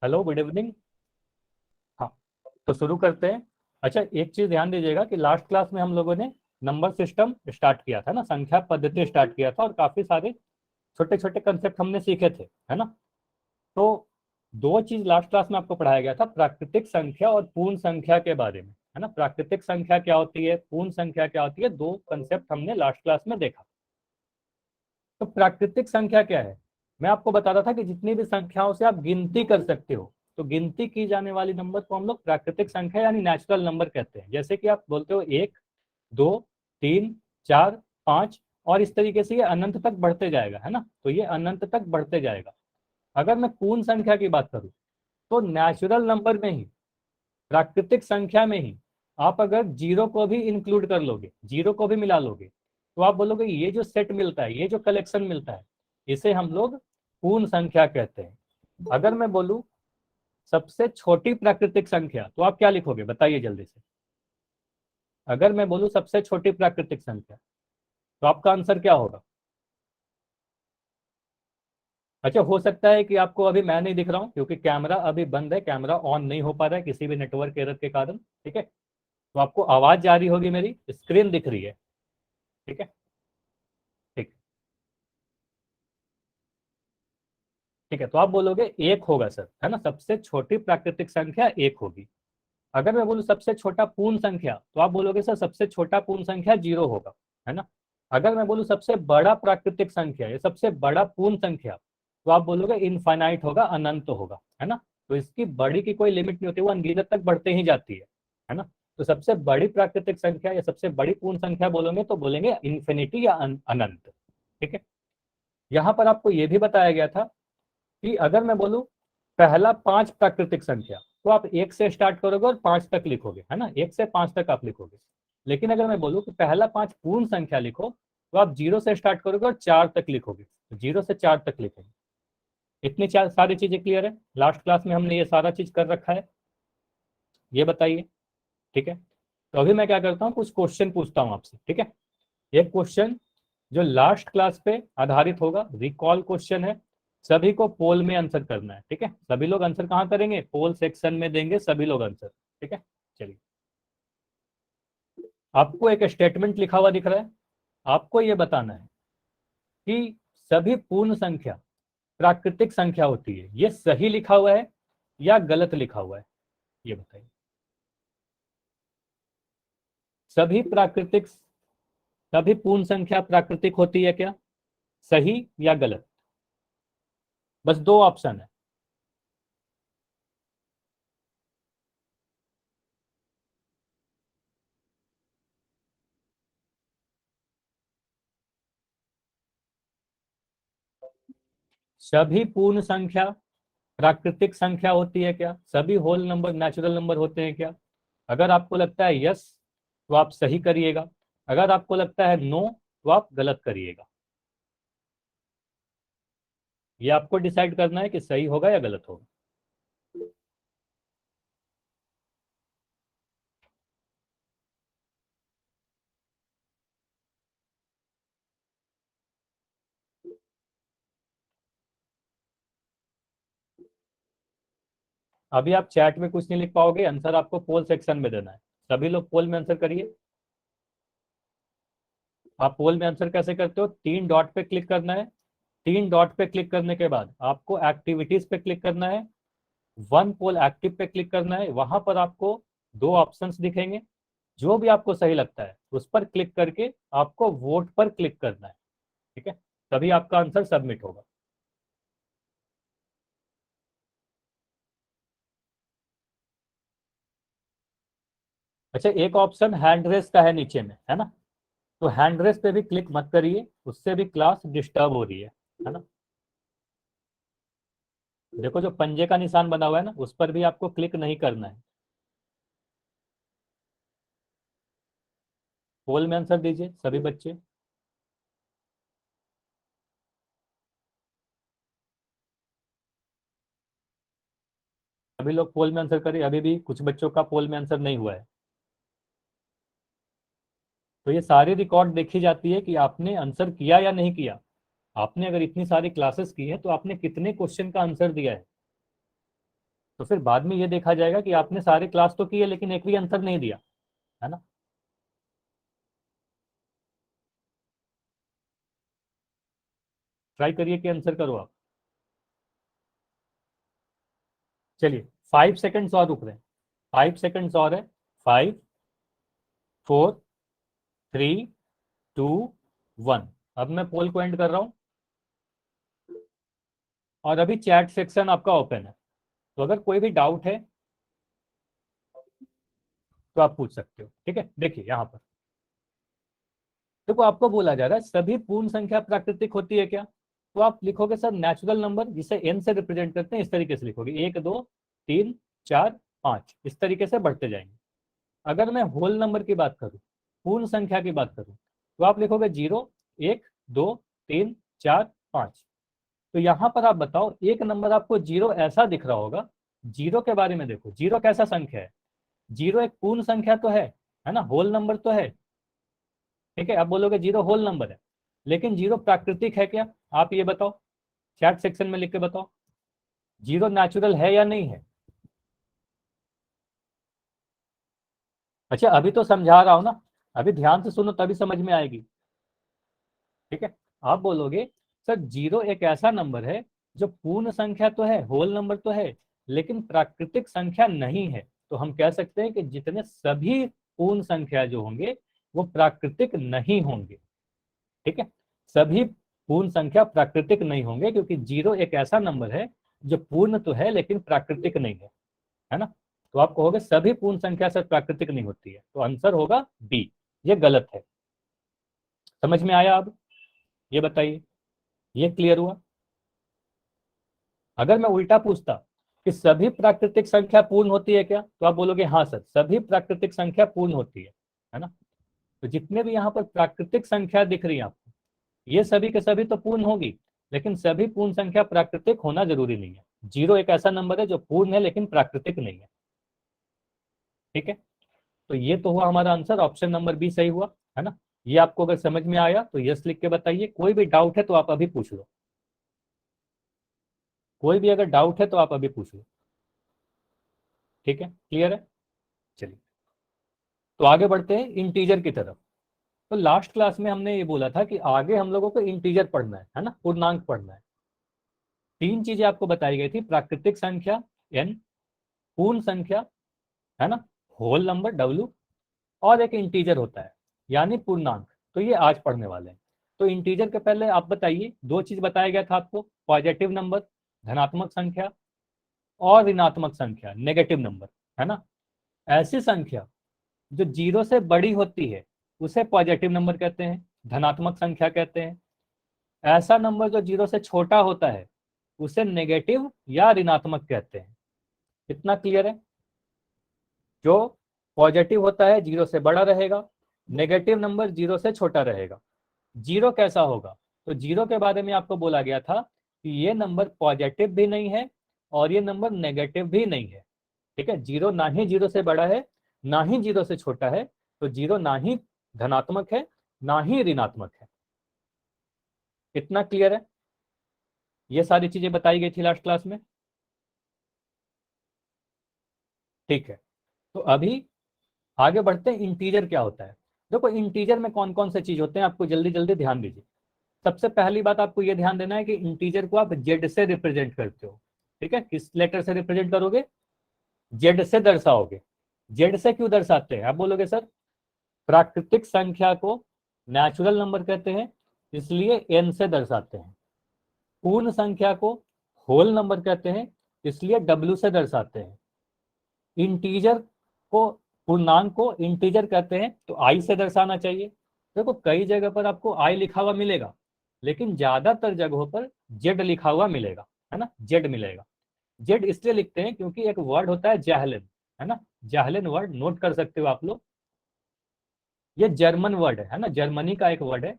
Hello, good evening. हाँ, तो शुरू करते हैं। अच्छा, एक चीज ध्यान दीजिएगा कि लास्ट क्लास में हम लोगों ने नंबर सिस्टम स्टार्ट किया था ना, संख्या पद्धति स्टार्ट किया था, और काफी सारे छोटे छोटे कंसेप्ट हमने सीखे थे, है ना। तो दो चीज लास्ट क्लास में आपको पढ़ाया गया था, प्राकृतिक संख्या और पूर्ण संख्या के बारे में, है ना। प्राकृतिक संख्या क्या होती है, पूर्ण संख्या क्या होती है, दो कंसेप्ट हमने लास्ट क्लास में देखा। तो प्राकृतिक संख्या क्या है, मैं आपको बता रहा था कि जितनी भी संख्याओं से आप गिनती कर सकते हो, तो गिनती की जाने वाली नंबर को हम लोग प्राकृतिक संख्या यानी नेचुरल नंबर कहते हैं। जैसे कि आप बोलते हो 1, 2, 3, 4, 5, और इस तरीके से ये अनंत तक बढ़ते जाएगा, है ना। तो ये अनंत तक बढ़ते जाएगा। अगर मैं पूर्ण संख्या की बात करूं, तो नेचुरल नंबर में ही, प्राकृतिक संख्या में ही, आप अगर जीरो को भी इंक्लूड कर लोगे, जीरो को भी मिला लोगे, तो आप बोलोगे ये जो सेट मिलता है, ये जो कलेक्शन मिलता है, इसे हम लोग पूर्ण संख्या कहते हैं। अगर मैं बोलूं सबसे छोटी प्राकृतिक संख्या, तो आप क्या लिखोगे, बताइए जल्दी से। अगर मैं बोलूं सबसे छोटी प्राकृतिक संख्या, तो आपका आंसर क्या होगा। अच्छा, हो सकता है कि आपको अभी मैं नहीं दिख रहा हूं, क्योंकि कैमरा अभी बंद है, कैमरा ऑन नहीं हो पा रहा है किसी भी नेटवर्क एरर के कारण, ठीक है। तो आपको आवाज जा रही होगी, मेरी स्क्रीन दिख रही है, ठीक है। ठीक, ठीक है, तो आप बोलोगे एक होगा सर, है ना, सबसे छोटी प्राकृतिक संख्या एक होगी। अगर मैं बोलूं सबसे छोटा पूर्ण संख्या, तो आप बोलोगे सर सबसे छोटा पूर्ण संख्या जीरो होगा, है ना। अगर मैं बोलूं सबसे बड़ा प्राकृतिक संख्या या सबसे बड़ा पूर्ण संख्या, तो आप बोलोगे इनफाइनाइट होगा, अनंत होगा, है ना। तो इसकी बड़ी की कोई लिमिट नहीं होती, वो अनगिनत तक बढ़ते ही जाती है ना। तो सबसे बड़ी प्राकृतिक संख्या या सबसे बड़ी पूर्ण संख्या बोलोगे तो बोलेंगे इन्फिनिटी या अनंत, ठीक है। यहाँ पर आपको यह भी बताया गया था कि अगर मैं बोलूं पहला 5 प्राकृतिक संख्या, तो आप एक से स्टार्ट करोगे और 5 तक लिखोगे, है ना, 1 से 5 तक आप लिखोगे। लेकिन अगर मैं बोलूं कि पहला 5 पूर्ण संख्या लिखो, तो आप 0 से स्टार्ट करोगे और 4 तक लिखोगे, तो 0 से 4 तक लिखेंगे। इतनी चार सारी चीजें क्लियर है, लास्ट क्लास में हमने ये सारा चीज कर रखा है, ये बताइए, ठीक है। तो अभी मैं क्या करता हूँ, कुछ क्वेश्चन पूछता हूँ आपसे, ठीक है। एक क्वेश्चन जो लास्ट क्लास पे आधारित होगा, रिकॉल क्वेश्चन है। सभी को पोल में आंसर करना है, ठीक है। सभी लोग आंसर कहाँ करेंगे, पोल सेक्शन में देंगे सभी लोग आंसर, ठीक है। चलिए, आपको एक स्टेटमेंट लिखा हुआ दिख रहा है, आपको ये बताना है कि सभी पूर्ण संख्या प्राकृतिक संख्या होती है, ये सही लिखा हुआ है या गलत लिखा हुआ है, ये बताइए। सभी प्राकृतिक सभी पूर्ण संख्या प्राकृतिक होती है क्या, सही या गलत। बस दो ऑप्शन है। सभी पूर्ण संख्या प्राकृतिक संख्या होती है क्या, सभी होल नंबर नेचुरल नंबर होते हैं क्या। अगर आपको लगता है यस, तो आप सही करिएगा। अगर आपको लगता है नो, तो आप गलत करिएगा। ये आपको डिसाइड करना है कि सही होगा या गलत होगा। अभी आप चैट में कुछ नहीं लिख पाओगे, आंसर आपको पोल सेक्शन में देना है। सभी लोग पोल में आंसर करिए। आप पोल में आंसर कैसे करते हो, 3 डॉट पे क्लिक करना है। 3 डॉट पे क्लिक करने के बाद आपको एक्टिविटीज पे क्लिक करना है। वन पोल एक्टिव पे क्लिक करना है, वहां पर आपको दो ऑप्शंस दिखेंगे। जो भी आपको सही लगता है उस पर क्लिक करके आपको वोट पर क्लिक करना है, ठीक है। तभी आपका आंसर सबमिट होगा। अच्छा, एक ऑप्शन हैंड रेस का है नीचे में, है ना। तो हैंड रेस पे भी क्लिक मत करिए, उससे भी क्लास डिस्टर्ब हो रही है ना। देखो, जो पंजे का निशान बना हुआ है ना, उस पर भी आपको क्लिक नहीं करना है। पोल में आंसर दीजिए सभी बच्चे। सभी लोग पोल में आंसर करिए, अभी भी कुछ बच्चों का पोल में आंसर नहीं हुआ है। तो ये सारी रिकॉर्ड देखी जाती है कि आपने आंसर किया या नहीं किया। आपने अगर इतनी सारी क्लासेस की है, तो आपने कितने क्वेश्चन का आंसर दिया है। तो फिर बाद में ये देखा जाएगा कि आपने सारे क्लास तो किए लेकिन एक भी आंसर नहीं दिया, है ना। ट्राई करिए कि आंसर करो आप। चलिए 5 सेकंड्स और रुक रहे हैं, 5 सेकंड्स और है। 5, 4, 3, 2, 1। अब मैं पोल को एंड कर रहा हूं और अभी चैट सेक्शन आपका ओपन है, तो अगर कोई भी डाउट है तो आप पूछ सकते हो। ठीक है, देखिए यहाँ पर देखो आपको बोला जा रहा है सभी पूर्ण संख्या प्राकृतिक होती है क्या, तो आप लिखोगे सर नेचुरल नंबर जिसे एन से रिप्रेजेंट करते हैं, इस तरीके से लिखोगे 1, 2, 3, 4, 5, इस तरीके से बढ़ते जाएंगे। अगर मैं होल नंबर की बात करूं, पूर्ण संख्या की बात करूं, तो आप लिखोगे 0, 1, 2, 3, 4, 5। तो यहां पर आप बताओ एक नंबर आपको जीरो ऐसा दिख रहा होगा, जीरो के बारे में देखो, जीरो कैसा संख्या है, जीरो एक पूर्ण संख्या तो है ना, होल नंबर तो है। ठीक है, आप बोलोगे जीरो होल नंबर है, लेकिन जीरो प्राकृतिक है क्या, आप ये बताओ, चैट सेक्शन में लिख के बताओ, जीरो नेचुरल है या नहीं है। अच्छा अभी तो समझा रहा हूं ना, अभी ध्यान से सुनो तभी समझ में आएगी। ठीक है, आप बोलोगे सर जीरो एक ऐसा नंबर है जो पूर्ण संख्या तो है, होल नंबर तो है, लेकिन प्राकृतिक संख्या नहीं है। तो हम कह सकते हैं कि जितने सभी पूर्ण संख्या जो होंगे वो प्राकृतिक नहीं होंगे। ठीक है, सभी पूर्ण संख्या प्राकृतिक नहीं होंगे, क्योंकि जीरो एक ऐसा नंबर है जो पूर्ण तो है लेकिन प्राकृतिक नहीं है ना। तो आप कहोगे सभी पूर्ण संख्या से प्राकृतिक नहीं होती है, तो आंसर होगा बी, ये गलत है। समझ में आया अब, ये बताइए, ये क्लियर हुआ। अगर मैं उल्टा पूछता कि सभी प्राकृतिक संख्या पूर्ण होती है क्या, तो आप बोलोगे हाँ सर सभी प्राकृतिक संख्या पूर्ण होती है ना। तो जितने भी यहाँ पर प्राकृतिक संख्या दिख रही है आपको, ये सभी के सभी तो पूर्ण होगी, लेकिन सभी पूर्ण संख्या प्राकृतिक होना जरूरी नहीं है। जीरो एक ऐसा नंबर है जो पूर्ण है लेकिन प्राकृतिक नहीं है। ठीक है, तो ये तो हुआ हमारा आंसर, ऑप्शन नंबर बी सही हुआ, है ना। ये आपको अगर समझ में आया तो यस लिख के बताइए, कोई भी डाउट है तो आप अभी पूछ लो, कोई भी अगर डाउट है तो आप अभी पूछ लो। ठीक है, क्लियर है। चलिए तो आगे बढ़ते हैं इंटीजर की तरफ। तो लास्ट क्लास में हमने ये बोला था कि आगे हम लोगों को इंटीजर पढ़ना है ना, पूर्णांक पढ़ना है। तीन चीजें आपको बताई गई थी, प्राकृतिक संख्या एन, पूर्ण संख्या है ना, होल नंबर डब्ल्यू, और एक इंटीजर होता है यानी पूर्णांक। तो ये आज पढ़ने वाले हैं। तो इंटीजर के पहले आप बताइए, दो चीज बताया गया था आपको, पॉजिटिव नंबर धनात्मक संख्या, और ऋणात्मक संख्या नेगेटिव नंबर, है ना। ऐसी संख्या जो जीरो से बड़ी होती है उसे पॉजिटिव नंबर कहते हैं, धनात्मक संख्या कहते हैं। ऐसा नंबर जो जीरो से छोटा होता है उसे नेगेटिव या ऋणात्मक कहते हैं। कितना क्लियर है। जो पॉजिटिव होता है जीरो से बड़ा रहेगा, नेगेटिव नंबर जीरो से छोटा रहेगा। जीरो कैसा होगा, तो जीरो के बारे में आपको बोला गया था कि ये नंबर पॉजिटिव भी नहीं है और ये नंबर नेगेटिव भी नहीं है। ठीक है, जीरो ना ही जीरो से बड़ा है ना ही जीरो से छोटा है, तो जीरो ना ही धनात्मक है ना ही ऋणात्मक है। कितना क्लियर है। ये सारी चीजें बताई गई थी लास्ट क्लास में। ठीक है, तो अभी आगे बढ़ते हैं, इंटीजर क्या होता है। देखो इंटीजर में कौन कौन से चीज होते हैं आपको जल्दी जल्दी ध्यान दीजिए। सबसे पहली बात आपको यह ध्यान देना है कि इंटीजर को आप जेड से रिप्रेजेंट करते हो। ठीक है, किस लेटर से रिप्रेजेंट करोगे, जेड से दर्शाओगे। जेड से क्यों दर्शाते हैं, आप बोलोगे सर प्राकृतिक संख्या को नेचुरल नंबर कहते हैं इसलिए एन से दर्शाते हैं, पूर्ण संख्या को होल नंबर कहते हैं इसलिए डब्ल्यू से दर्शाते हैं, इंटीजर को पूर्णांक को इंटीजर कहते हैं तो आई से दर्शाना चाहिए। देखो कई जगह पर आपको आई लिखा हुआ मिलेगा, लेकिन ज्यादातर जगहों पर जेड लिखा हुआ मिलेगा, है ना, जेड मिलेगा। जेड इसलिए लिखते हैं क्योंकि एक वर्ड होता है जैहलिन, है ना, जैहलिन वर्ड नोट कर सकते हो आप लोग। ये जर्मन वर्ड है ना, जर्मनी का एक वर्ड है,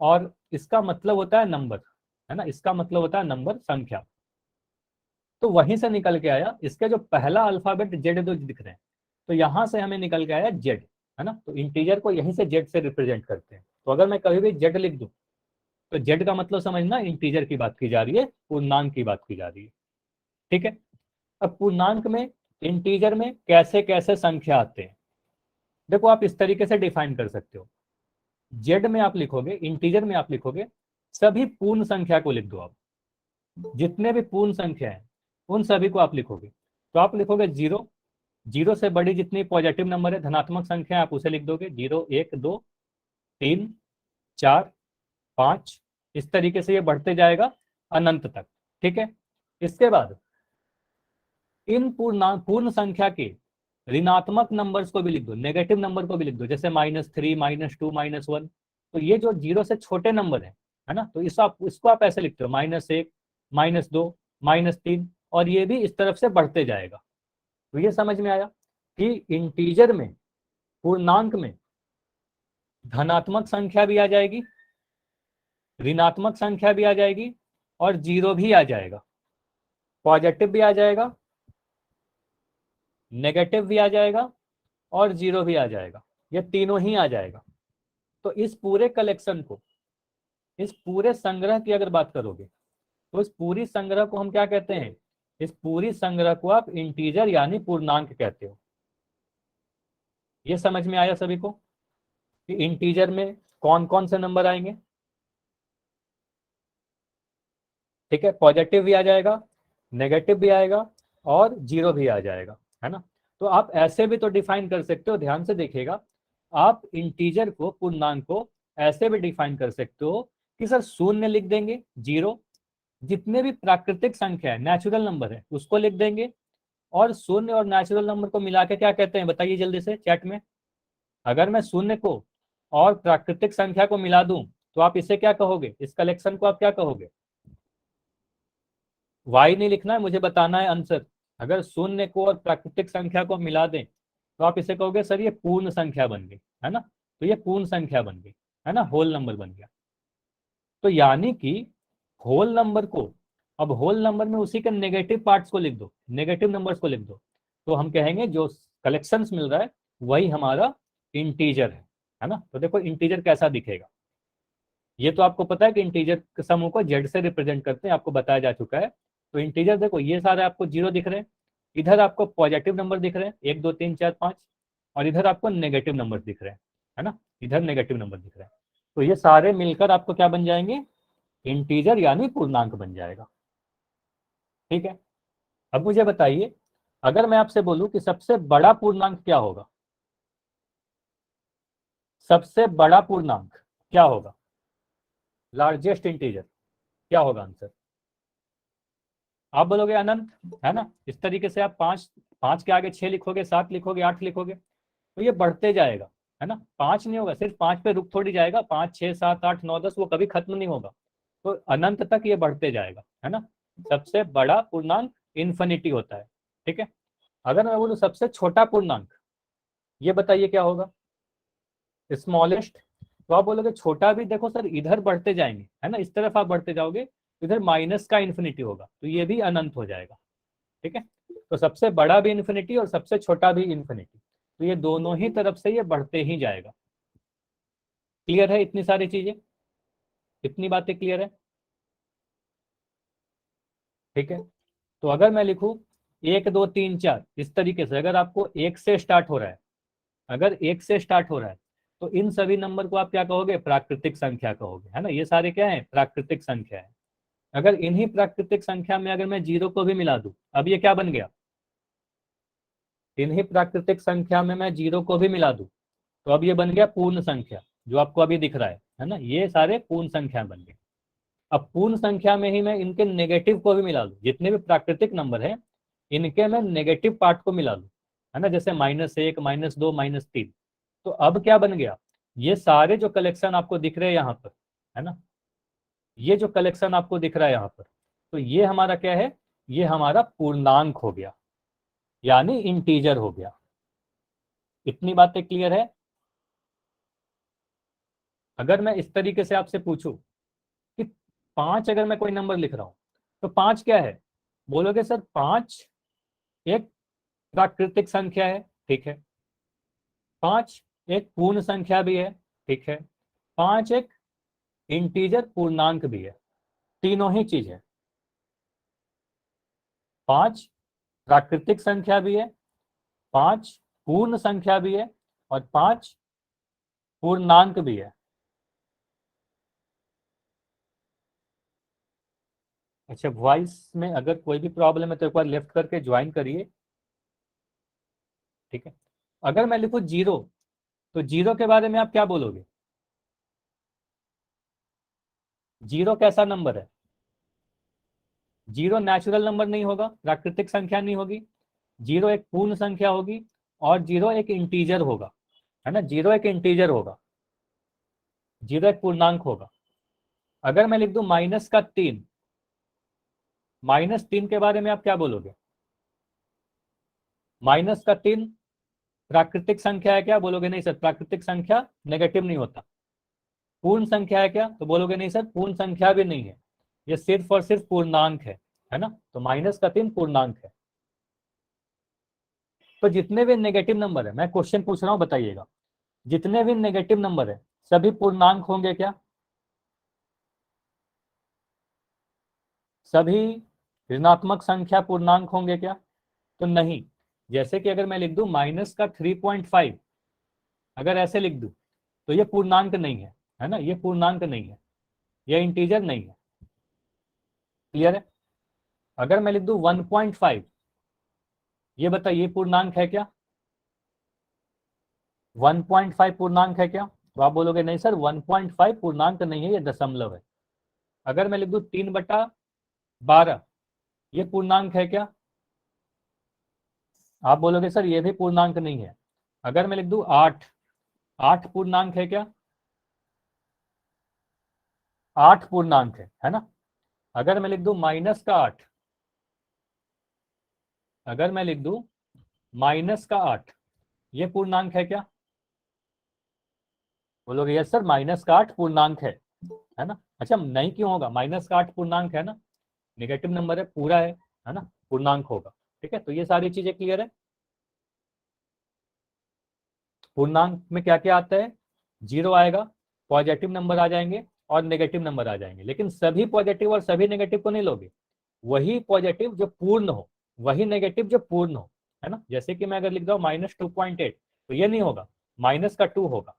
और इसका मतलब होता है नंबर, है ना, इसका मतलब होता है नंबर, संख्या। तो वहीं से निकल के आया, इसके जो पहला अल्फाबेट जेड दो दिख रहे हैं, तो यहां से हमें निकल के आया जेड, है ना। तो इंटीजर को यहीं से जेड से रिप्रेजेंट करते हैं। तो अगर मैं कभी भी जेड लिख दूं तो जेड का मतलब समझना इंटीजर की बात की जा रही है, पूर्णांक की बात की जा रही है। ठीक है, अब पूर्णांक में, इंटीजर में कैसे कैसे संख्या आते हैं, देखो आप इस तरीके से डिफाइन कर सकते हो। जेड में आप लिखोगे, इंटीजर में आप लिखोगे सभी पूर्ण संख्या को लिख दो आप, जितने भी पूर्ण संख्या है उन सभी को आप लिखोगे। तो आप लिखोगे जीरो, जीरो से बड़ी जितनी पॉजिटिव नंबर है, धनात्मक संख्या है, आप उसे लिख दोगे, 0 1 2 3 4 5, इस तरीके से ये बढ़ते जाएगा अनंत तक। ठीक है, इसके बाद इन पूर्ण संख्या के ऋणात्मक नंबर्स को भी लिख दो, नेगेटिव नंबर को भी लिख दो, जैसे -3 -2 -1। तो ये जो जीरो से छोटे नंबर है ना, तो इसको आप ऐसे लिखते हो, -1 -2 -3, और ये भी इस तरफ से बढ़ते जाएगा। तो ये समझ में आया कि इंटीजर में, पूर्णांक में धनात्मक संख्या भी आ जाएगी, ऋणात्मक संख्या भी आ जाएगी, और जीरो भी आ जाएगा, पॉजिटिव भी आ जाएगा, नेगेटिव भी आ जाएगा, और जीरो भी आ जाएगा, ये तीनों ही आ जाएगा। तो इस पूरे कलेक्शन को, इस पूरे संग्रह की अगर बात करोगे तो इस पूरी संग्रह को हम क्या कहते हैं, इस पूरी संग्रह को आप इंटीजर यानी पूर्णांक कहते हो। ये समझ में आया सभी को कि इंटीजर में कौन कौन से नंबर आएंगे। ठीक है, पॉजिटिव भी आ जाएगा, नेगेटिव भी आएगा, और जीरो भी आ जाएगा, है ना। तो आप ऐसे भी तो डिफाइन कर सकते हो, ध्यान से देखिएगा, आप इंटीजर को, पूर्णांक को ऐसे भी डिफाइन कर सकते हो कि सर शून्य लिख देंगे, जीरो, जितने भी प्राकृतिक संख्या है, नेचुरल नंबर है, उसको लिख देंगे, और शून्य और नेचुरल नंबर को मिला के क्या कहते हैं बताइए जल्दी से चैट में। अगर मैं शून्य को और प्राकृतिक संख्या को मिला दूं तो आप इसे क्या कहोगे, इस कलेक्शन को आप क्या कहोगे। वाई नहीं लिखना है, मुझे बताना है आंसर। अगर शून्य को और प्राकृतिक संख्या को मिला दें तो आप इसे कहोगे सर ये पूर्ण संख्या बन गई, है ना। तो ये पूर्ण संख्या बन गई, है ना, होल नंबर बन गया। तो यानी कि होल नंबर को, अब होल नंबर में उसी के नेगेटिव पार्ट्स को लिख दो, नेगेटिव नंबर्स को लिख दो, तो हम कहेंगे जो कलेक्शंस मिल रहा है वही हमारा इंटीजर है ना। तो देखो इंटीजर कैसा दिखेगा, ये तो आपको पता है कि इंटीजर के समूह को जेड से रिप्रेजेंट करते हैं, आपको बताया जा चुका है। तो इंटीजर देखो ये सारे आपको जीरो दिख रहे हैं, इधर आपको पॉजिटिव नंबर दिख रहे हैं 1 2 3 4 5, और इधर आपको नेगेटिव नंबर दिख रहे हैं, है ना, इधर नेगेटिव नंबर दिख रहे हैं। तो ये सारे मिलकर आपको क्या बन जाएंगे, इंटीजर यानी पूर्णांक बन जाएगा। ठीक है, अब मुझे बताइए, अगर मैं आपसे बोलूं कि सबसे बड़ा पूर्णांक क्या होगा, सबसे बड़ा पूर्णांक क्या होगा, लार्जेस्ट इंटीजर क्या होगा आंसर। आप बोलोगे अनंत, है ना। इस तरीके से आप पांच, पांच के आगे 6 लिखोगे, 7 लिखोगे, 8 लिखोगे, तो ये बढ़ते जाएगा, है ना। 5 नहीं होगा, सिर्फ 5 पे रुक थोड़ी जाएगा, 5 6 7 8 9 10 वो कभी खत्म नहीं होगा, तो अनंत तक ये बढ़ते जाएगा, है ना। सबसे बड़ा पूर्णांक इन्फिनिटी होता है। ठीक है, अगर मैं बोलूँ सबसे छोटा पूर्णांक, ये बताइए क्या होगा, स्मॉलेस्ट। तो आप बोलोगे छोटा भी, देखो सर इधर बढ़ते जाएंगे, है ना, इस तरफ आप बढ़ते जाओगे, इधर माइनस का इन्फिनिटी होगा, तो ये भी अनंत हो जाएगा। ठीक है, तो सबसे बड़ा भी इन्फिनिटी और सबसे छोटा भी इन्फिनिटी, तो ये दोनों ही तरफ से ये बढ़ते ही जाएगा। क्लियर है इतनी सारी चीजें, इतनी बातें क्लियर है। ठीक है, तो अगर मैं लिखूं 1 2 3 4 इस तरीके से, अगर आपको एक से स्टार्ट हो रहा है, अगर एक से स्टार्ट हो रहा है, तो इन सभी नंबर को आप क्या कहोगे, प्राकृतिक संख्या कहोगे, है ना। ये सारे क्या है, प्राकृतिक संख्या है। अगर इन्हीं प्राकृतिक संख्या में अगर मैं जीरो को भी मिला दूं, अब ये क्या बन गया, इन्हीं प्राकृतिक संख्या में मैं जीरो को भी मिला दूं, तो अब ये बन गया पूर्ण संख्या, जो आपको अभी दिख रहा है ना, ये सारे पूर्ण संख्या बन गए। अब पूर्ण संख्या में ही मैं इनके नेगेटिव को भी मिला दूं, जितने भी प्राकृतिक नंबर है इनके मैं नेगेटिव पार्ट को मिला दूं, है ना, जैसे -1 -2 -3, तो अब क्या बन गया, ये सारे जो कलेक्शन आपको दिख रहे हैं यहाँ पर, है ना, ये जो कलेक्शन आपको दिख रहा है यहाँ पर, तो ये हमारा क्या है, ये हमारा पूर्णांक हो गया, यानी इंटीजर हो गया। इतनी बातें क्लियर है। अगर मैं इस तरीके से आपसे पूछूं कि 5 अगर मैं कोई नंबर लिख रहा हूं, तो 5 क्या है, बोलोगे सर 5 एक प्राकृतिक संख्या है, ठीक है। 5 एक पूर्ण संख्या भी है, ठीक है। 5 एक इंटीजर पूर्णांक भी है, तीनों ही चीज है। 5 प्राकृतिक संख्या भी है, 5 पूर्ण संख्या भी है और 5 पूर्णांक भी है। अच्छा, वॉइस में अगर कोई भी प्रॉब्लम है तो एक बार लेफ्ट करके ज्वाइन करिए, ठीक है। अगर मैं लिखूं जीरो, तो जीरो के बारे में आप क्या बोलोगे? जीरो कैसा नंबर है? जीरो नेचुरल नंबर नहीं होगा, प्राकृतिक संख्या नहीं होगी, जीरो एक पूर्ण संख्या होगी और जीरो एक इंटीजर होगा, है ना। जीरो एक इंटीजर होगा, जीरो एक पूर्णांक होगा। अगर मैं लिख दूं -3, -3 के बारे में आप क्या बोलोगे? -3 प्राकृतिक संख्या है क्या? बोलोगे नहीं सर, प्राकृतिक संख्या नेगेटिव नहीं होता। पूर्ण संख्या है क्या? तो बोलोगे नहीं सर, पूर्ण संख्या भी नहीं है, ये सिर्फ और सिर्फ पूर्णांक है ना। तो -3 पूर्णांक है। तो जितने भी नेगेटिव नंबर है, मैं क्वेश्चन पूछ रहा हूं, बताइएगा, जितने भी नेगेटिव नंबर है सभी पूर्णांक होंगे क्या? सभी ऋणात्मक संख्या पूर्णांक होंगे क्या? तो नहीं। जैसे कि अगर मैं लिख दूं -3.5, अगर ऐसे लिख दूं तो ये पूर्णांक नहीं है ना, ये पूर्णांक नहीं है, ये इंटीजर नहीं है। क्लियर है? अगर मैं लिख दूं 1.5, ये बताइए पूर्णांक है क्या? 1.5 पूर्णांक है क्या? तो आप बोलोगे नहीं सर, 1.5 पूर्णांक नहीं है, ये दशमलव है। अगर मैं लिख दूं 3/12, ये पूर्णांक है क्या? आप बोलोगे सर ये भी पूर्णांक नहीं है। अगर मैं लिख दूं 8, 8 पूर्णांक है क्या? 8 पूर्णांक है ना। अगर मैं लिख दूं -8, अगर मैं लिख दूं -8, ये पूर्णांक है क्या? बोलोगे यस सर, -8 पूर्णांक है ना। अच्छा, नहीं क्यों होगा? -8 पूर्णांक है ना, नेगेटिव नंबर है, पूरा है ना, पूर्णांक होगा। ठीक है, तो ये सारी चीजें क्लियर है। पूर्णांक में क्या क्या आता है? जीरो आएगा, पॉजिटिव नंबर आ जाएंगे और नेगेटिव नंबर आ जाएंगे, लेकिन सभी पॉजिटिव और सभी नेगेटिव को नहीं लोगे। वही पॉजिटिव जो पूर्ण हो, वही नेगेटिव जो पूर्ण हो, है ना। जैसे कि मैं अगर लिख दूं -2.8, तो ये नहीं होगा, -2 होगा।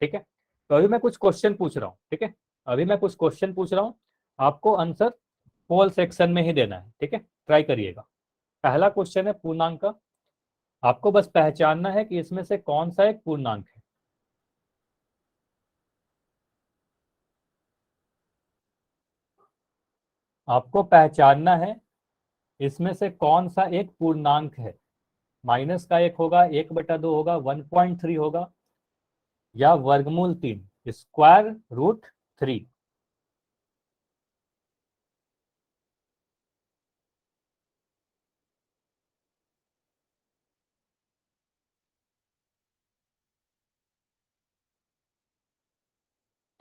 ठीक है, तो अभी मैं कुछ क्वेश्चन पूछ रहा हूँ, ठीक है, अभी मैं कुछ क्वेश्चन पूछ रहा हूँ, आपको आंसर पोल सेक्शन में ही देना है, ठीक है, ट्राई करिएगा। पहला क्वेश्चन है पूर्णांक का, आपको बस पहचानना है कि इसमें से कौन सा एक पूर्णांक है। आपको पहचानना है इसमें से कौन सा एक पूर्णांक है। माइनस का एक होगा, 1/2 होगा, 1.3 होगा, या वर्गमूल 3, √3।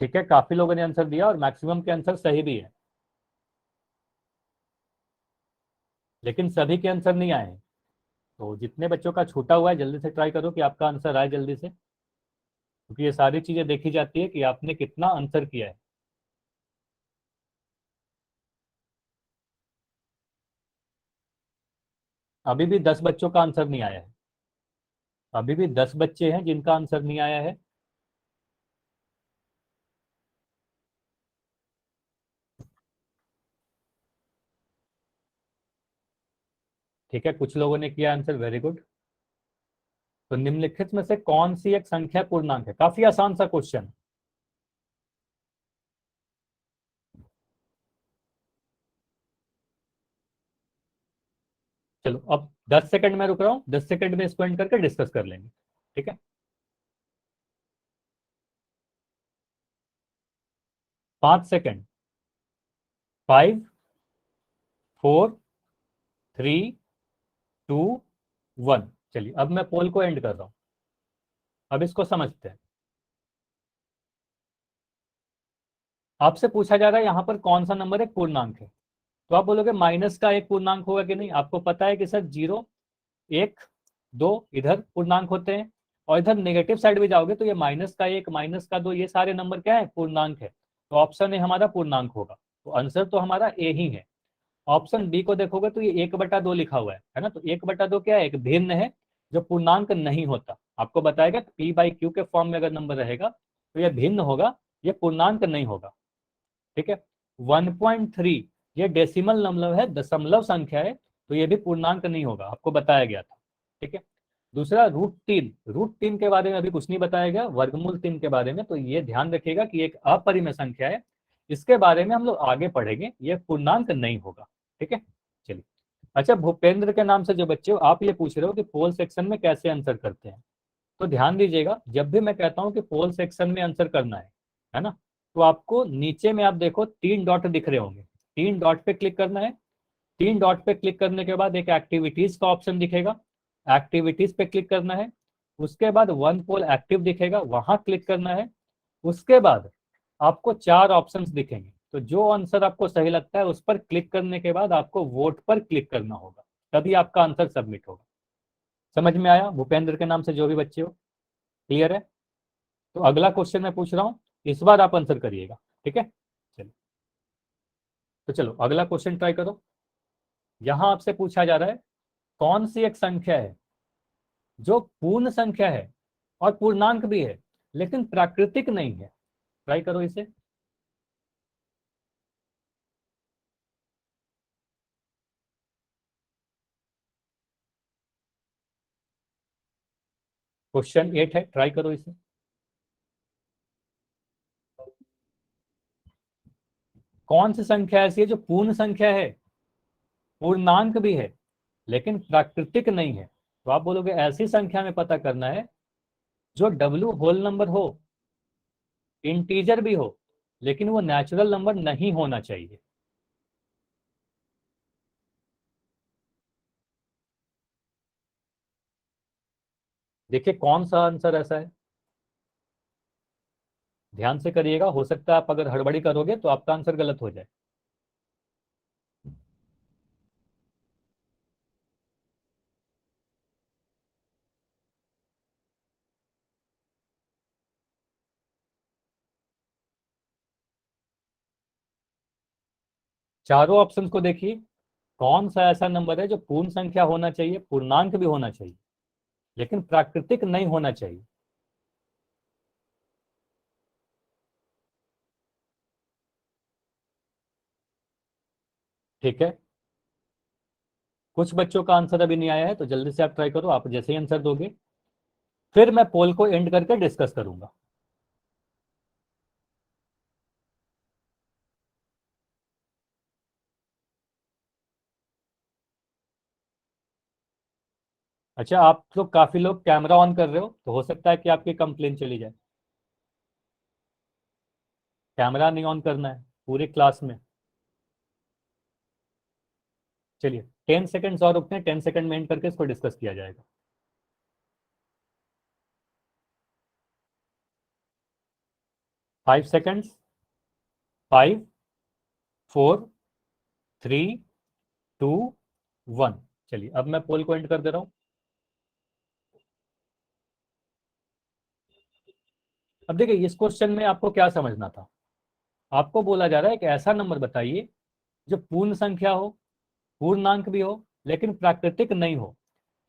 ठीक है, काफी लोगों ने आंसर दिया और मैक्सिमम के आंसर सही भी है, लेकिन सभी के आंसर नहीं आए हैं। तो जितने बच्चों का छूटा हुआ है जल्दी से ट्राई करो कि आपका आंसर आए जल्दी से, क्योंकि ये सारी चीजें देखी जाती है कि आपने कितना आंसर किया है। अभी भी 10 बच्चों का आंसर नहीं आया है, अभी भी 10 बच्चे हैं जिनका आंसर नहीं आया है। ठीक है, कुछ लोगों ने किया आंसर, वेरी गुड। तो निम्नलिखित में से कौन सी एक संख्या पूर्णांक है? काफी आसान सा क्वेश्चन। चलो अब 10 सेकंड में रुक रहा हूँ, 10 सेकंड में इसको एंड करके डिस्कस कर लेंगे। ठीक है, 5 सेकंड, 5, 4, 3, 2, 1। चलिए अब मैं पोल को एंड कर रहा हूँ, अब इसको समझते हैं। आपसे पूछा जा रहा है यहाँ पर कौन सा नंबर एक पूर्णांक है, तो आप बोलोगे माइनस का एक पूर्णांक होगा कि नहीं। आपको पता है कि सर 0, 1, 2 इधर पूर्णांक होते हैं, और इधर नेगेटिव साइड में जाओगे तो ये -1, -2, ये सारे नंबर क्या है? पूर्णांक है। तो ऑप्शन ए हमारा पूर्णांक होगा, तो आंसर तो हमारा ए ही है। ऑप्शन बी को देखोगे तो ये 1/2 लिखा हुआ है ना, तो 1/2 क्या है, एक भिन्न है जो पूर्णांक नहीं होता। आपको बताएगा p/q के फॉर्म में अगर नंबर रहेगा तो ये भिन्न होगा, ये पूर्णांक नहीं होगा। ठीक है, 1.3 ये डेसिमल नंबर है, दशमलव संख्या है, तो ये भी पूर्णांक नहीं होगा, आपको बताया गया था। ठीक है, दूसरा रूट 3 के बारे में अभी कुछ नहीं बताया गया, वर्गमूल 3 के बारे में, तो ये ध्यान रखिएगा कि एक अपरिमेय संख्या है, इसके बारे में हम लोग आगे पढ़ेंगे, ये पूर्णांक नहीं होगा। ठीक है, चलिए। अच्छा, भूपेंद्र के नाम से जो बच्चे हो, आप ये पूछ रहे हो कि पोल सेक्शन में कैसे आंसर करते हैं, तो ध्यान दीजिएगा, जब भी मैं कहता हूं कि पोल सेक्शन में आंसर करना है ना, तो आपको नीचे में आप देखो 3 डॉट दिख रहे होंगे, 3 डॉट पे क्लिक करना है। 3 डॉट पे क्लिक करने के बाद एक एक्टिविटीज का ऑप्शन दिखेगा, एक्टिविटीज पे क्लिक करना है। उसके बाद वन पोल एक्टिव दिखेगा, वहां क्लिक करना है। उसके बाद आपको 4 ऑप्शंस दिखेंगे, तो जो आंसर आपको सही लगता है उस पर क्लिक करने के बाद आपको वोट पर क्लिक करना होगा, तभी आपका आंसर सबमिट होगा। समझ में आया, भूपेंद्र के नाम से जो भी बच्चे हो? क्लियर है? तो अगला क्वेश्चन मैं पूछ रहा हूं, इस बार आप आंसर करिएगा। ठीक है, चलिए। तो चलो अगला क्वेश्चन ट्राई करो। यहां आपसे पूछा जा रहा है, कौन सी एक संख्या है जो पूर्ण संख्या है और पूर्णांक भी है लेकिन प्राकृतिक नहीं है? ट्राई करो इसे। क्वेश्चन 8 है, ट्राई करो इसे। कौन सी संख्या ऐसी है जो पूर्ण संख्या है, पूर्णांक भी है, लेकिन प्राकृतिक नहीं है? तो आप बोलोगे ऐसी संख्या में पता करना है जो डब्ल्यू होल नंबर हो, इंटीजर भी हो, लेकिन वो नेचुरल नंबर नहीं होना चाहिए। देखिए कौन सा आंसर ऐसा है, ध्यान से करिएगा, हो सकता है आप अगर हड़बड़ी करोगे तो आपका आंसर गलत हो जाए। चारों ऑप्शन को देखिए, कौन सा ऐसा नंबर है जो पूर्ण संख्या होना चाहिए, पूर्णांक भी होना चाहिए, लेकिन प्राकृतिक नहीं होना चाहिए? ठीक है, कुछ बच्चों का आंसर अभी नहीं आया है, तो जल्दी से आप ट्राई करो, आप जैसे ही आंसर दोगे फिर मैं पोल को एंड करके डिस्कस करूंगा। अच्छा, आप लोग काफी लोग कैमरा ऑन कर रहे हो, तो हो सकता है कि आपकी कंप्लेन चली जाए। कैमरा नहीं ऑन करना है पूरी क्लास में। चलिए 10 सेकंड्स और रुकते हैं, 10 सेकंड में एंड करके इसको डिस्कस किया जाएगा। 5 सेकंड्स। 5, 4, 3, 2, 1। चलिए अब मैं पोल को एंड कर दे रहा हूँ। अब देखिए इस क्वेश्चन में आपको क्या समझना था, आपको बोला जा रहा है कि ऐसा नंबर बताइए जो पूर्ण संख्या हो, पूर्णांक भी हो, लेकिन प्राकृतिक नहीं हो।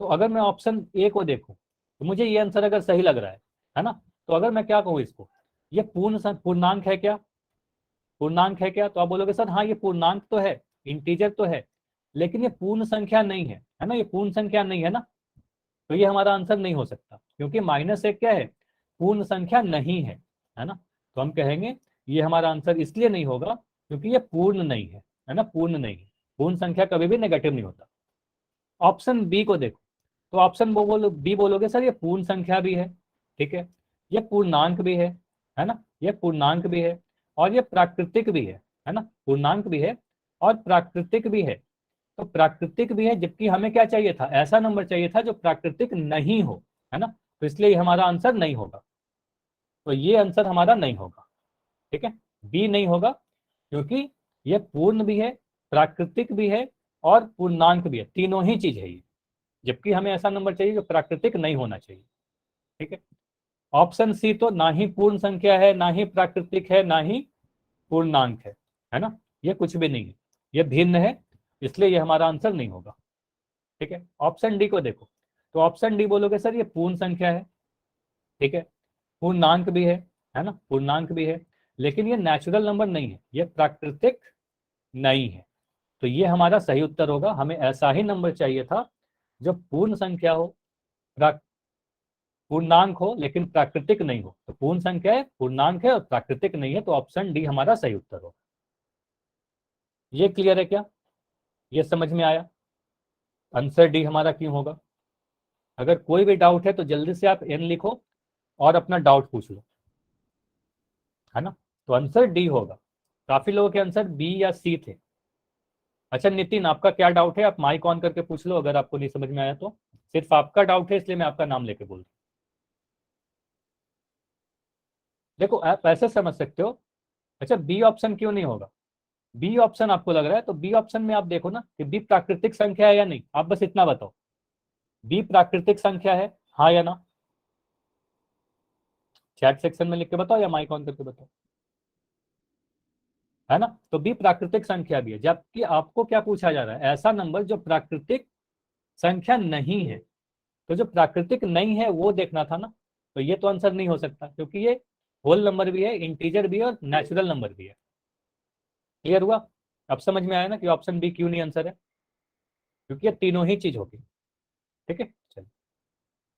तो अगर मैं ऑप्शन ए को देखूं तो मुझे ये आंसर अगर सही लग रहा है ना, तो अगर मैं क्या कहूँ इसको, ये पूर्णांक है क्या, पूर्णांक है क्या, तो आप बोलोगे सर हाँ ये पूर्णांक तो है, इंटीजर तो है, लेकिन ये पूर्ण संख्या नहीं है ना, ये पूर्ण संख्या नहीं है ना, तो ये हमारा आंसर नहीं हो सकता, क्योंकि -1 क्या है, पूर्ण संख्या नहीं है ना। तो हम कहेंगे ये हमारा आंसर इसलिए नहीं होगा क्योंकि ये पूर्ण नहीं है ना, पूर्ण नहीं है, पूर्ण संख्या कभी भी नेगेटिव नहीं होता। ऑप्शन बी को देखो, तो ऑप्शन वो बोलो बी बोलोगे सर ये पूर्ण संख्या भी है, ठीक है, ये पूर्णांक भी है ना, ये पूर्णांक भी है और ये प्राकृतिक भी है ना, पूर्णांक भी है और प्राकृतिक भी है। तो प्राकृतिक भी है, जबकि हमें क्या चाहिए था, ऐसा नंबर चाहिए था जो प्राकृतिक नहीं हो, है ना, तो इसलिए ये हमारा आंसर नहीं होगा, तो ये आंसर हमारा नहीं होगा। ठीक है, बी नहीं होगा, क्योंकि ये पूर्ण भी है, प्राकृतिक भी है और पूर्णांक भी है, तीनों ही चीज है ये, जबकि हमें ऐसा नंबर चाहिए जो प्राकृतिक नहीं होना चाहिए। ठीक है, ऑप्शन सी तो ना ही पूर्ण संख्या है, ना ही प्राकृतिक है, ना ही पूर्णांक है ना, ये कुछ भी नहीं है, ये भिन्न है इसलिए ये हमारा आंसर नहीं होगा। ठीक है, ऑप्शन डी को देखो, तो ऑप्शन डी बोलोगे सर ये पूर्ण संख्या है, ठीक है, पूर्णांक भी है ना, पूर्णांक भी है, लेकिन ये नेचुरल नंबर नहीं है, ये प्राकृतिक नहीं है। तो ये हमारा सही उत्तर होगा। हमें ऐसा ही नंबर चाहिए था जो पूर्ण संख्या हो, पूर्णांक हो, लेकिन प्राकृतिक नहीं हो। तो पूर्ण संख्या है, पूर्णांक है और प्राकृतिक नहीं है, तो ऑप्शन डी हमारा सही उत्तर हो। ये क्लियर है क्या? ये समझ में आया? आंसर डी हमारा क्यों होगा? अगर कोई भी डाउट है तो जल्दी से आप एन लिखो और अपना डाउट पूछ लो, है ना। तो आंसर डी होगा। काफी लोगों के आंसर बी या सी थे। अच्छा नितिन, आपका क्या डाउट है? आप माइक ऑन करके पूछ लो अगर आपको नहीं समझ में आया तो। सिर्फ आपका डाउट है इसलिए मैं आपका नाम लेके बोल रहा हूं। देखो आप ऐसे समझ सकते हो। अच्छा बी ऑप्शन क्यों नहीं होगा? बी ऑप्शन आपको लग रहा है, तो बी ऑप्शन में आप देखो ना कि बी प्राकृतिक संख्या है या नहीं, आप बस इतना बताओ, बी प्राकृतिक संख्या है, हाँ या ना? चैट सेक्शन में लिख के बताओ या माइक ऑन करके बताओ, है ना। तो बी प्राकृतिक संख्या भी है, जबकि आपको क्या पूछा जा रहा है, ऐसा नंबर जो प्राकृतिक संख्या नहीं है। तो जो प्राकृतिक नहीं है वो देखना था ना। तो ये तो आंसर नहीं हो सकता, क्योंकि ये होल नंबर भी है, इंटीजर भी है और नेचुरल नंबर भी है। क्लियर हुआ? अब समझ में आया ना कि ऑप्शन बी क्यों नहीं आंसर है, क्योंकि ये तीनों ही चीज होगी। ठीक है, चलिए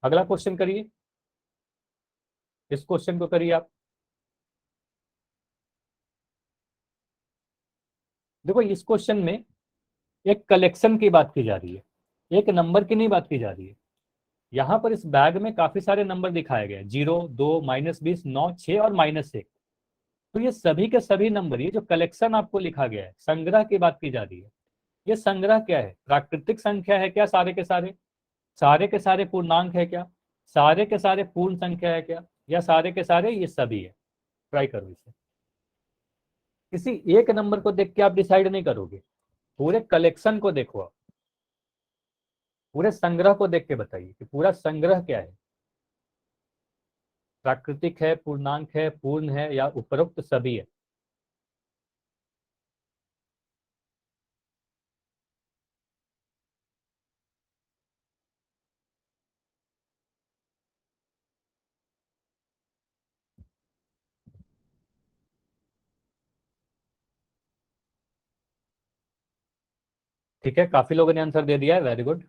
अगला क्वेश्चन करिए। इस क्वेश्चन को करिए आप। देखो इस क्वेश्चन में एक कलेक्शन की बात की जा रही है, एक नंबर की नहीं बात की जा रही है। यहाँ पर इस बैग में काफी सारे नंबर दिखाए गए, 0, 2, -20, 9, 6 और -1। तो ये सभी के सभी नंबर, ये जो कलेक्शन आपको लिखा गया है, संग्रह की बात की जा रही है। ये संग्रह क्या है? प्राकृतिक संख्या है क्या सारे के सारे? सारे के सारे पूर्णांक है क्या? सारे के सारे पूर्ण संख्या है क्या? या सारे के सारे ये सभी है? ट्राई करो इसे। किसी एक नंबर को देख के आप डिसाइड नहीं करोगे, पूरे कलेक्शन को देखो आप, पूरे संग्रह को देख के बताइए कि पूरा संग्रह क्या है, प्राकृतिक है, पूर्णांक है, पूर्ण है, या उपरोक्त सभी है। ठीक है, काफी लोगों ने आंसर दे दिया है, वेरी गुड।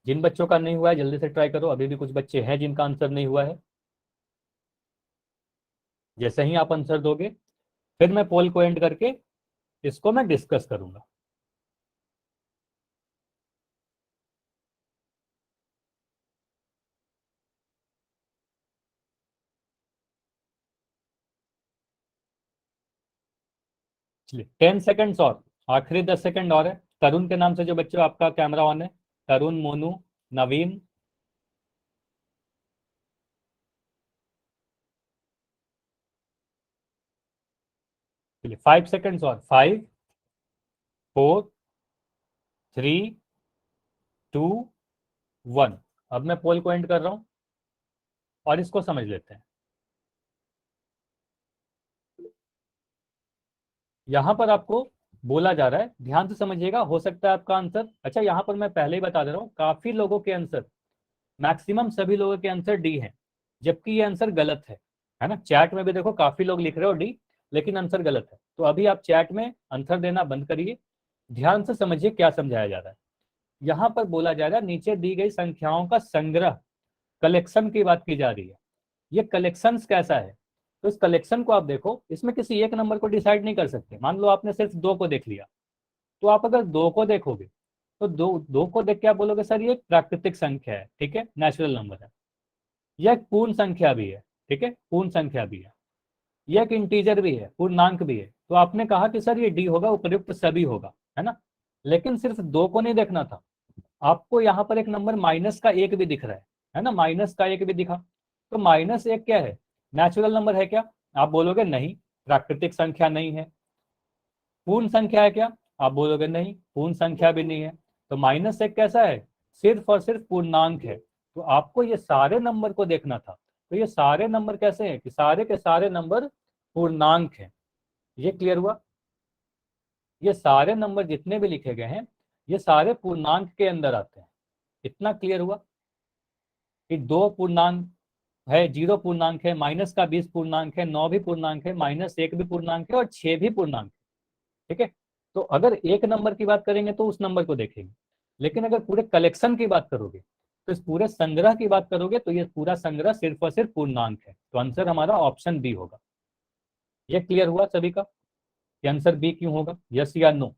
जिन बच्चों का नहीं हुआ है जल्दी से ट्राई करो, अभी भी कुछ बच्चे हैं जिनका आंसर नहीं हुआ है। जैसे ही आप आंसर दोगे फिर मैं पोल को एंड करके इसको मैं डिस्कस करूंगा। चलिए 10 सेकेंड्स और, आखिरी 10 सेकेंड और है। तरुण के नाम से जो बच्चों आपका कैमरा ऑन है, तरुण, मोनू, नवीन। चलिए 5 सेकेंड्स और, 5, 4, 3, 2, 1। अब मैं पोल को एंड कर रहा हूं और इसको समझ लेते हैं। यहां पर आपको बोला जा रहा है, ध्यान से समझिएगा, हो सकता है आपका आंसर, अच्छा यहां पर मैं पहले ही बता दे रहा हूं, काफी लोगों के आंसर, मैक्सिमम सभी लोगों के आंसर डी है, जबकि ये आंसर गलत है ना। चैट में भी देखो काफी लोग लिख रहे हो डी, लेकिन आंसर गलत है। तो अभी आप चैट में आंसर देना बंद करिए, ध्यान से समझिए क्या समझाया जा रहा है। यहाँ पर बोला जा रहा है नीचे दी गई संख्याओं का संग्रह, कलेक्शन की बात की जा रही है। ये कलेक्शन कैसा है? तो इस कलेक्शन को आप देखो, इसमें किसी एक नंबर को डिसाइड नहीं कर सकते। मान लो आपने सिर्फ 2 को देख लिया, तो आप अगर 2 को देखोगे तो दो दो को देख के आप बोलोगे सर ये एक प्राकृतिक संख्या है, ठीक है, नेचुरल नंबर है। यह एक पूर्ण संख्या भी है, ठीक है, पूर्ण संख्या भी है। यह एक इंटीजर भी है, पूर्णांक भी है। तो आपने कहा कि सर ये डी होगा, उपयुक्त सभी होगा, है ना। लेकिन सिर्फ 2 को नहीं देखना था, आपको यहाँ पर एक नंबर -1 भी दिख रहा है ना, -1 भी दिखा। तो -1 क्या है? नेचुरल नंबर है क्या? आप बोलोगे नहीं, प्राकृतिक संख्या नहीं है। पूर्ण संख्या है क्या? आप बोलोगे नहीं, पूर्ण संख्या भी नहीं है। तो -1 कैसा है? सिर्फ और सिर्फ पूर्णांक है। तो आपको ये सारे नंबर को देखना था। तो ये सारे नंबर कैसे हैं कि सारे के सारे नंबर पूर्णांक हैं। ये क्लियर हुआ? ये सारे नंबर जितने भी लिखे गए हैं ये सारे पूर्णांक के अंदर आते हैं। इतना क्लियर हुआ कि 2 पूर्णांक है, 0 पूर्णांक है, माइनस का 20 पूर्णांक है, 9 भी पूर्णांक है, -1 भी पूर्णांक है और 6 भी पूर्णांक है। ठीक है, तो अगर एक नंबर की बात करेंगे तो उस नंबर को देखेंगे, लेकिन अगर पूरे कलेक्शन की बात करोगे तो इस पूरे संग्रह की बात करोगे तो ये पूरा संग्रह सिर्फ और सिर्फ पूर्णांक है। तो आंसर हमारा ऑप्शन बी होगा। ये क्लियर हुआ सभी का कि आंसर बी क्यों होगा, यस या नो?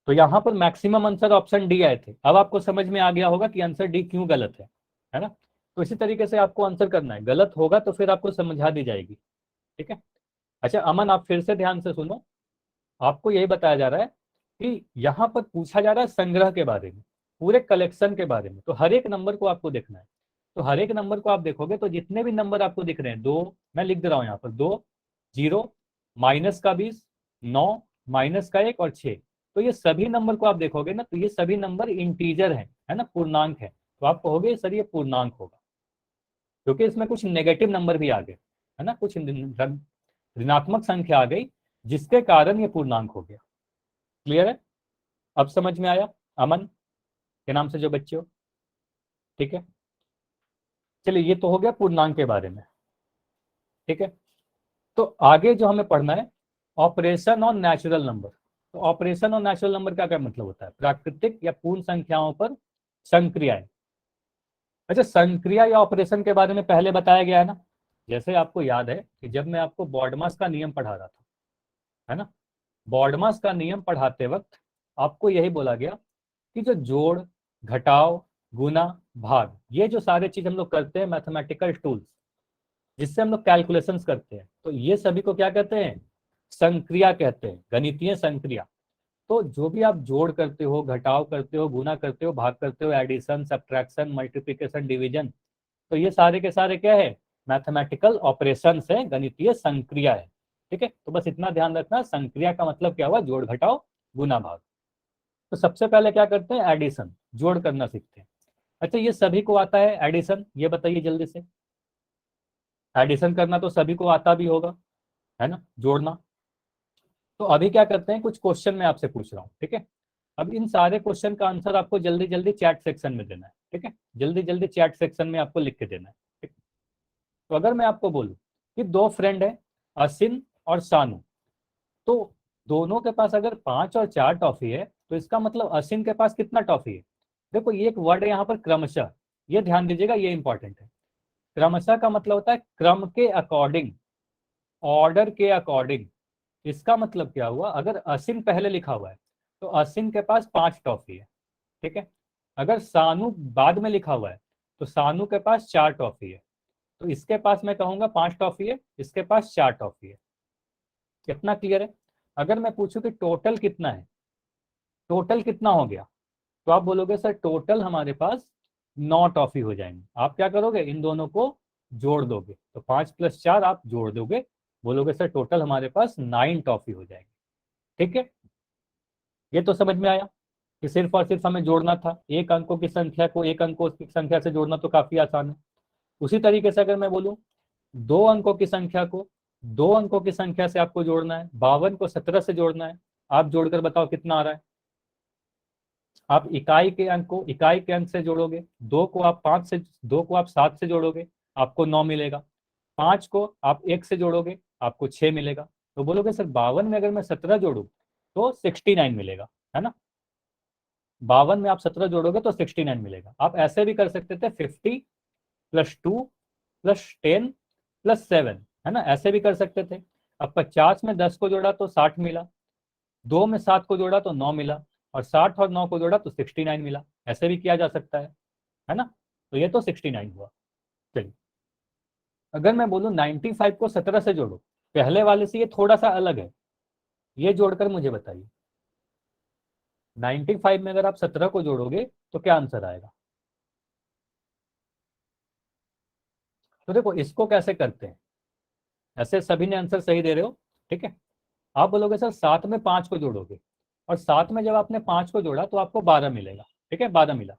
तो यहां पर मैक्सिमम आंसर ऑप्शन डी आए थे। अब आपको समझ में आ गया होगा कि आंसर डी क्यों गलत है ना? तो इसी तरीके से आपको आंसर करना है, गलत होगा तो फिर आपको समझा दी जाएगी। ठीक है। अच्छा अमन, आप फिर से ध्यान से सुनो, आपको यही बताया जा रहा है कि यहाँ पर पूछा जा रहा है संग्रह के बारे में, पूरे कलेक्शन के बारे में। तो हर एक नंबर को आपको देखना है। तो हर एक नंबर को आप देखोगे तो जितने भी नंबर आपको दिख रहे हैं, 2 मैं लिख दे रहा हूँ यहाँ पर, 2, 0, -20, 9, -1 और 6। तो ये सभी नंबर को आप देखोगे ना तो ये सभी नंबर इंटीजर है ना, पूर्णांक है। तो आप कहोगे सर ये पूर्णांक होगा, क्योंकि इसमें कुछ नेगेटिव नंबर भी आ गए, है ना, कुछ ऋणात्मक संख्या आ गई जिसके कारण ये पूर्णांक हो गया। क्लियर है? अब समझ में आया अमन के नाम से जो बच्चे हो? ठीक है, चलिए ये तो हो गया पूर्णांक के बारे में। ठीक है, तो आगे जो हमें पढ़ना है ऑपरेशन ऑन नेचुरल नंबर। तो ऑपरेशन ऑन नेचुरल नंबर का क्या मतलब होता है? प्राकृतिक या पूर्ण संख्याओं पर संक्रियाएं। अच्छा, संक्रिया या ऑपरेशन के बारे में पहले बताया गया है ना। जैसे आपको याद है कि जब मैं आपको बॉडमास का नियम पढ़ा रहा था, है ना, बॉडमास का नियम पढ़ाते वक्त आपको यही बोला गया कि जो जोड़, घटाव, गुना, भाग, ये जो सारे चीज हम लोग करते हैं मैथमेटिकल टूल्स जिससे हम लोग कैलकुलेशंस करते हैं, तो ये सभी को क्या कहते हैं? संक्रिया कहते हैं, गणितीय संक्रिया। तो जो भी आप जोड़ करते हो, घटाव करते हो, गुना करते हो, भाग करते हो, एडिशन, सब्ट्रैक्शन, मल्टीप्लिकेशन, डिवीजन, तो ये सारे के सारे क्या है? मैथमेटिकल ऑपरेशंस है, गणितीय संक्रिया है। ठीक है, तो बस इतना ध्यान रखना, संक्रिया का मतलब क्या हुआ? जोड़, घटाव, गुना, भाग। तो सबसे पहले क्या करते हैं? एडिशन, जोड़ करना सीखते हैं। अच्छा, ये सभी को आता है एडिशन? ये बताइए जल्दी से। एडिशन करना तो सभी को आता भी होगा, है ना, जोड़ना। तो अभी क्या करते हैं, कुछ क्वेश्चन मैं आपसे पूछ रहा हूँ। ठीक है, अब इन सारे क्वेश्चन का आंसर आपको जल्दी जल्दी चैट सेक्शन में देना है। ठीक है, जल्दी जल्दी चैट सेक्शन में आपको लिख के देना है। ठीक? तो अगर मैं आपको बोलूं कि 2 फ्रेंड है, असिन और सानू, तो दोनों के पास अगर 5 और 4 टॉफी है तो इसका मतलब असिन के पास कितना टॉफी है? देखो ये एक वर्ड है यहाँ पर क्रमशः, ये ध्यान दीजिएगा, ये इंपॉर्टेंट है। क्रमशः का मतलब होता है क्रम के अकॉर्डिंग, ऑर्डर के अकॉर्डिंग। इसका मतलब क्या हुआ? अगर असिन पहले लिखा हुआ है तो असिन के पास 5 टॉफी है। ठीक है, अगर सानू बाद में लिखा हुआ है तो सानू के पास 4 टॉफी है। तो इसके पास मैं कहूंगा 5 टॉफी है, इसके पास 4 टॉफी है। कितना क्लियर है? अगर मैं पूछूं कि टोटल कितना है, टोटल कितना हो गया, तो आप बोलोगे सर टोटल हमारे पास 9 टॉफी हो जाएंगे। आप क्या करोगे? इन दोनों को जोड़ दोगे, तो 5 + 4 आप जोड़ दोगे, बोलोगे सर टोटल हमारे पास 9 टॉफी हो जाएंगे। ठीक है, ये तो समझ में आया कि सिर्फ और सिर्फ हमें जोड़ना था, एक अंकों की संख्या को एक अंकों की संख्या से जोड़ना तो काफी आसान है। उसी तरीके से अगर मैं बोलूं 2 अंकों की संख्या को 2 अंकों की संख्या से आपको जोड़ना है, 52 को 17 से जोड़ना है, आप जोड़कर बताओ कितना आ रहा है? आप इकाई के अंक को इकाई के अंक से जोड़ोगे, 2 को आप 7 से जोड़ोगे, आपको 9 मिलेगा। 5 को आप 1 से जोड़ोगे, आपको 6 मिलेगा। तो बोलोगे सर 52 में अगर मैं 17 जोड़ू तो 69 मिलेगा, है ना। 52 में आप 17 जोड़ोगे तो 69 मिलेगा। आप ऐसे भी कर सकते थे 50 + 2 + 10 + 7, है ना, ऐसे भी कर सकते थे। अब 50 में 10 को जोड़ा तो 60 मिला, 2 में 7 को जोड़ा तो 9 मिला, और 60 और 9 को जोड़ा तो 69 मिला। ऐसे भी किया जा सकता है ना। तो ये तो 69 हुआ। चलिए, अगर मैं बोलूँ 95 को 17 से जोड़ो, पहले वाले से ये थोड़ा सा अलग है, ये जोड़कर मुझे बताइए 95 में अगर आप 17 को जोड़ोगे तो क्या आंसर आएगा? तो देखो इसको कैसे करते हैं, ऐसे सभी ने आंसर सही दे रहे हो। ठीक है, आप बोलोगे सर 7 में 5 को जोड़ोगे, और 7 में जब आपने 5 को जोड़ा तो आपको 12 मिलेगा। ठीक है, 12 मिला।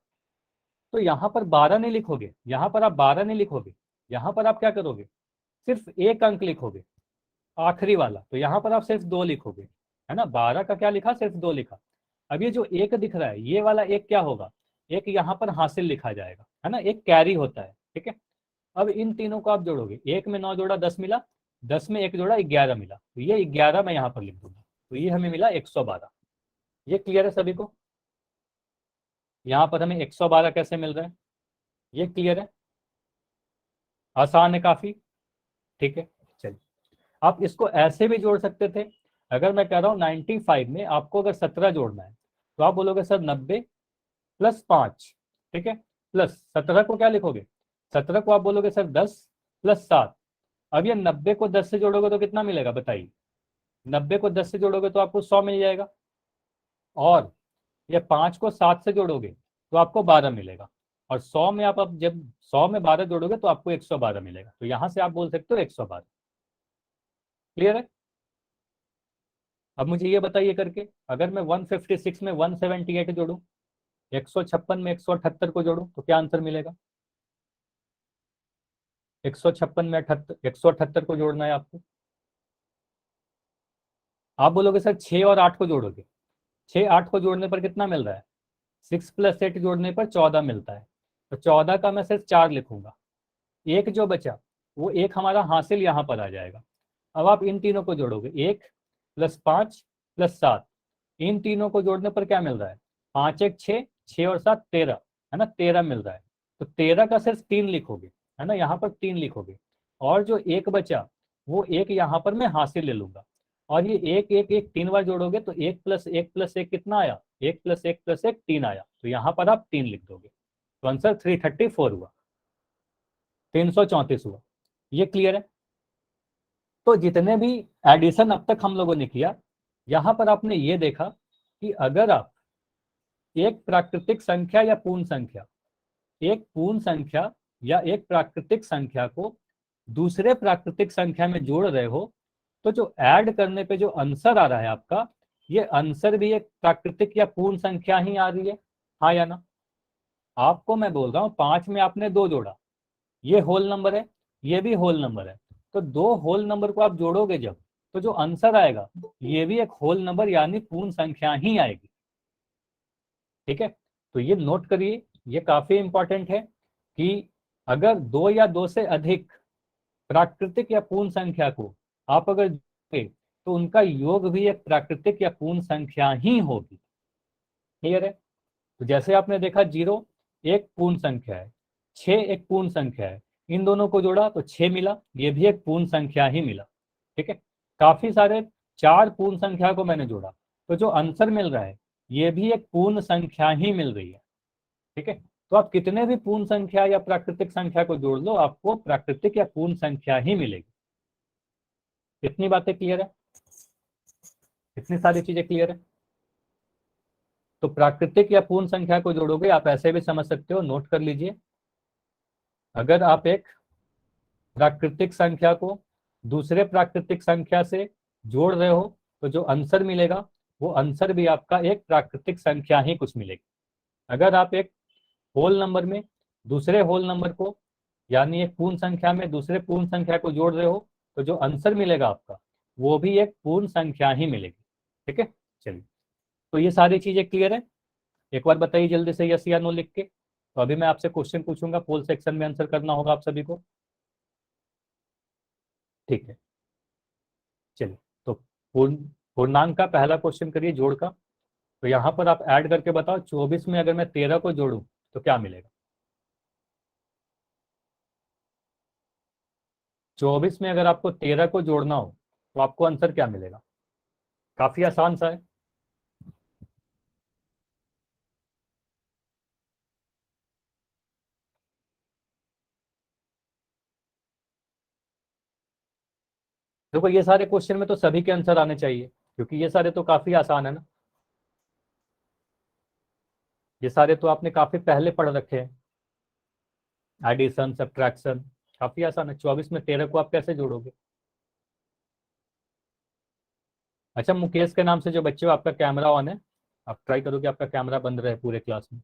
तो यहाँ पर 12 नहीं लिखोगे, यहाँ पर आप 12 नहीं लिखोगे, यहाँ पर आप क्या करोगे? सिर्फ एक अंक लिखोगे। आखिरी वाला, तो यहाँ पर आप सिर्फ 2 लिखोगे, है ना। 12 का क्या लिखा, सिर्फ 2 लिखा। अब ये जो एक दिख रहा है, ये वाला एक क्या होगा, एक यहाँ पर हासिल लिखा जाएगा, है ना, एक कैरी होता है, ठीक है। अब इन तीनों को आप जोड़ोगे, एक में 9 जोड़ा 10 मिला, 10 में एक जोड़ा 11 मिला, तो ये 11 मैं यहाँ पर लिख दूंगा, तो ये हमें मिला 112। ये क्लियर है सभी को, यहाँ पर हमें 112 कैसे मिल रहा है, ये क्लियर है, आसान है काफी, ठीक है। चलिए, आप इसको ऐसे भी जोड़ सकते थे। अगर मैं कह रहा हूँ 95 में आपको अगर 17 जोड़ना है, तो आप बोलोगे सर 90 प्लस 5, ठीक है, प्लस 17 को क्या लिखोगे, 17 को आप बोलोगे सर 10 प्लस 7। अब ये 90 को 10 से जोड़ोगे तो कितना मिलेगा बताइए, 90 को 10 से जोड़ोगे तो आपको 100 मिल जाएगा, और ये 5 को 7 से जोड़ोगे तो आपको 12 मिलेगा, और 100 में आप अब जब 100 में 12 जोड़ोगे तो आपको 112 मिलेगा, तो यहां से आप बोल सकते हो 112। क्लियर है। अब मुझे ये बताइए करके, अगर मैं 156 में 178 जोड़ू, 156 में 178 को जोड़ू, तो क्या आंसर मिलेगा, 156 में 178 को जोड़ना है आपको। आप बोलोगे सर 6 और 8 को जोड़ोगे, 6 8 को जोड़ने पर कितना मिल रहा है, 6 प्लस 8 जोड़ने पर 14 मिलता है, तो 14 का मैं सिर्फ 4 लिखूंगा, एक जो बचा वो एक हमारा हासिल यहाँ पर आ जाएगा। अब आप इन तीनों को जोड़ोगे, 1 प्लस 5 प्लस 7, इन तीनों को जोड़ने पर क्या मिल रहा है, 5 1 6, 6 और 7 13, है ना, 13 मिल रहा है, तो 13 का सिर्फ 3 लिखोगे, है ना, यहाँ पर 3 लिखोगे, और जो एक बचा वो एक यहाँ पर मैं हासिल ले लूंगा, और ये एक एक एक 3 बार जोड़ोगे तो 1 प्लस 1 प्लस 1 कितना आया, 1 प्लस 1 प्लस 1 3 आया, तो यहाँ पर आप 3 लिख दोगे, तो आंसर 334 हुआ, 334 हुआ। ये क्लियर है। तो जितने भी एडिशन अब तक हम लोगों ने किया, यहां पर आपने ये देखा कि अगर आप एक प्राकृतिक संख्या या पूर्ण संख्या, एक पूर्ण संख्या या एक प्राकृतिक संख्या को दूसरे प्राकृतिक संख्या में जोड़ रहे हो, तो जो ऐड करने पे जो आंसर आ रहा है आपका, ये आंसर भी एक प्राकृतिक या पूर्ण संख्या ही आ रही है, हाँ या ना। आपको मैं बोल रहा हूँ 5 में आपने 2 जोड़ा, ये होल नंबर है, ये भी होल नंबर है, तो 2 होल नंबर को आप जोड़ोगे जब, तो जो आंसर आएगा ये भी एक होल नंबर यानी पूर्ण संख्या ही आएगी, ठीक है। तो ये नोट करिए, ये काफी इंपॉर्टेंट है कि अगर 2 या 2 से अधिक प्राकृतिक या पूर्ण संख्या को आप अगर जोड़ेंगे तो उनका योग भी एक प्राकृतिक या पूर्ण संख्या ही होगी। क्लियर है। तो जैसे आपने देखा 0 एक पूर्ण संख्या है, 6 एक पूर्ण संख्या है, इन दोनों को जोड़ा तो 6 मिला, ये भी एक पूर्ण संख्या ही मिला, ठीक है। काफी सारे 4 पूर्ण संख्या को मैंने जोड़ा, तो जो आंसर मिल रहा है ये भी एक पूर्ण संख्या ही मिल रही है, ठीक है। तो आप कितने भी पूर्ण संख्या या प्राकृतिक संख्या को जोड़ लो, आपको प्राकृतिक या पूर्ण संख्या ही मिलेगी। इतनी बातें क्लियर है, इतनी सारी चीजें क्लियर है। तो प्राकृतिक या पूर्ण संख्या को जोड़ोगे, आप ऐसे भी समझ सकते हो, नोट कर लीजिए। अगर आप एक प्राकृतिक संख्या को दूसरे प्राकृतिक संख्या से जोड़ रहे हो, तो जो आंसर मिलेगा वो आंसर भी आपका एक प्राकृतिक संख्या ही कुछ मिलेगी। अगर आप एक होल नंबर में दूसरे होल नंबर को, यानी एक पूर्ण संख्या में दूसरे पूर्ण संख्या को जोड़ रहे हो, तो जो आंसर मिलेगा आपका वो भी एक पूर्ण संख्या ही मिलेगी, ठीक है। चलिए, तो ये सारी चीजें क्लियर है। एक बार बताइए जल्दी से यस या नो लिख के। तो अभी मैं आपसे क्वेश्चन पूछूंगा, पोल सेक्शन में आंसर करना होगा आप सभी को, ठीक है। चलिए, तो पूर्णांक का पहला क्वेश्चन करिए, जोड़ का। तो यहाँ पर आप ऐड करके बताओ, 24 में अगर मैं 13 को जोड़ूं तो क्या मिलेगा, 24 में अगर आपको 13 को जोड़ना हो तो आपको आंसर क्या मिलेगा। काफी आसान सा है। देखो, ये सारे क्वेश्चन में तो सभी के आंसर आने चाहिए, क्योंकि ये सारे तो काफी आसान है ना, ये सारे तो आपने काफी पहले पढ़ रखे हैं, एडिशन सब्ट्रैक्शन, काफी आसान है। 24 में 13 को आप कैसे जोड़ोगे। अच्छा, मुकेश के नाम से जो बच्चे हो, आपका कैमरा ऑन है, आप ट्राई करो कि आपका कैमरा बंद रहे पूरे क्लास में।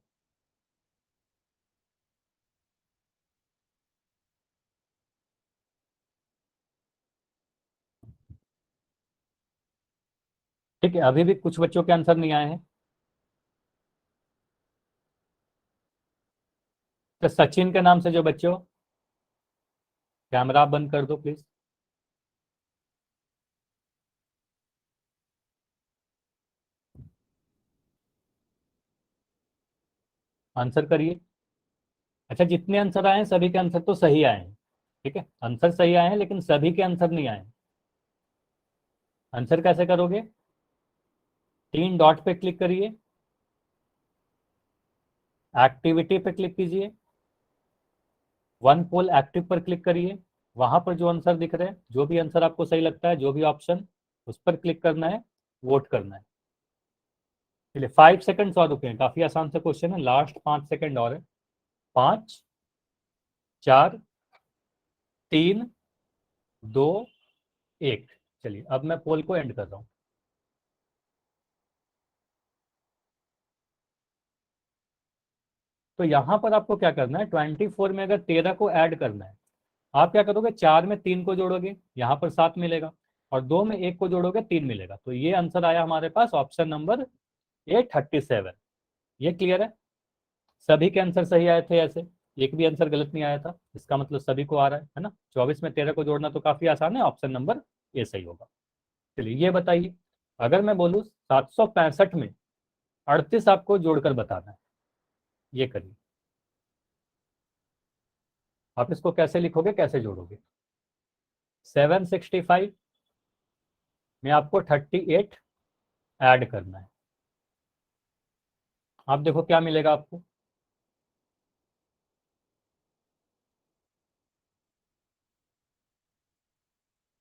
ठीक है, अभी भी कुछ बच्चों के आंसर नहीं आए हैं। तो सचिन के नाम से जो बच्चों, कैमरा बंद कर दो प्लीज। आंसर करिए। अच्छा, जितने आंसर आए हैं सभी के आंसर तो सही आए हैं। ठीक है, आंसर सही आए हैं लेकिन सभी के आंसर नहीं आए हैं। आंसर कैसे करोगे? 3 डॉट पे क्लिक करिए, एक्टिविटी पे क्लिक कीजिए, वन पोल एक्टिव पर क्लिक करिए। वहां पर जो आंसर दिख रहे हैं, जो भी आंसर आपको सही लगता है, जो भी ऑप्शन, उस पर क्लिक करना है, वोट करना है। चलिए 5 सेकंड और रुके हैं, काफी आसान सा क्वेश्चन है, लास्ट 5 सेकंड और है। 5, 4, 3, 2, 1। चलिए अब मैं पोल को एंड कर रहा हूँ। तो यहाँ पर आपको क्या करना है, 24 में अगर 13 को ऐड करना है, आप क्या करोगे, 4 में 3 को जोड़ोगे, यहाँ पर 7 मिलेगा, और 2 में 1 को जोड़ोगे, 3 मिलेगा। तो ये आंसर आया हमारे पास ऑप्शन नंबर ए, 37। ये क्लियर है? सभी के आंसर सही आए थे ऐसे, एक भी आंसर गलत नहीं आया था, इसका मतलब सभी को आ रहा है ना। 24 में 13 को जोड़ना तो काफी आसान है, ऑप्शन नंबर ए सही होगा। चलिए ये बताइए, अगर मैं बोलूँ 765 में 38 आपको जोड़कर बताना है, ये करिए। आप इसको कैसे लिखोगे, कैसे जोड़ोगे? 765 में आपको 38 ऐड करना है। आप देखो क्या मिलेगा आपको।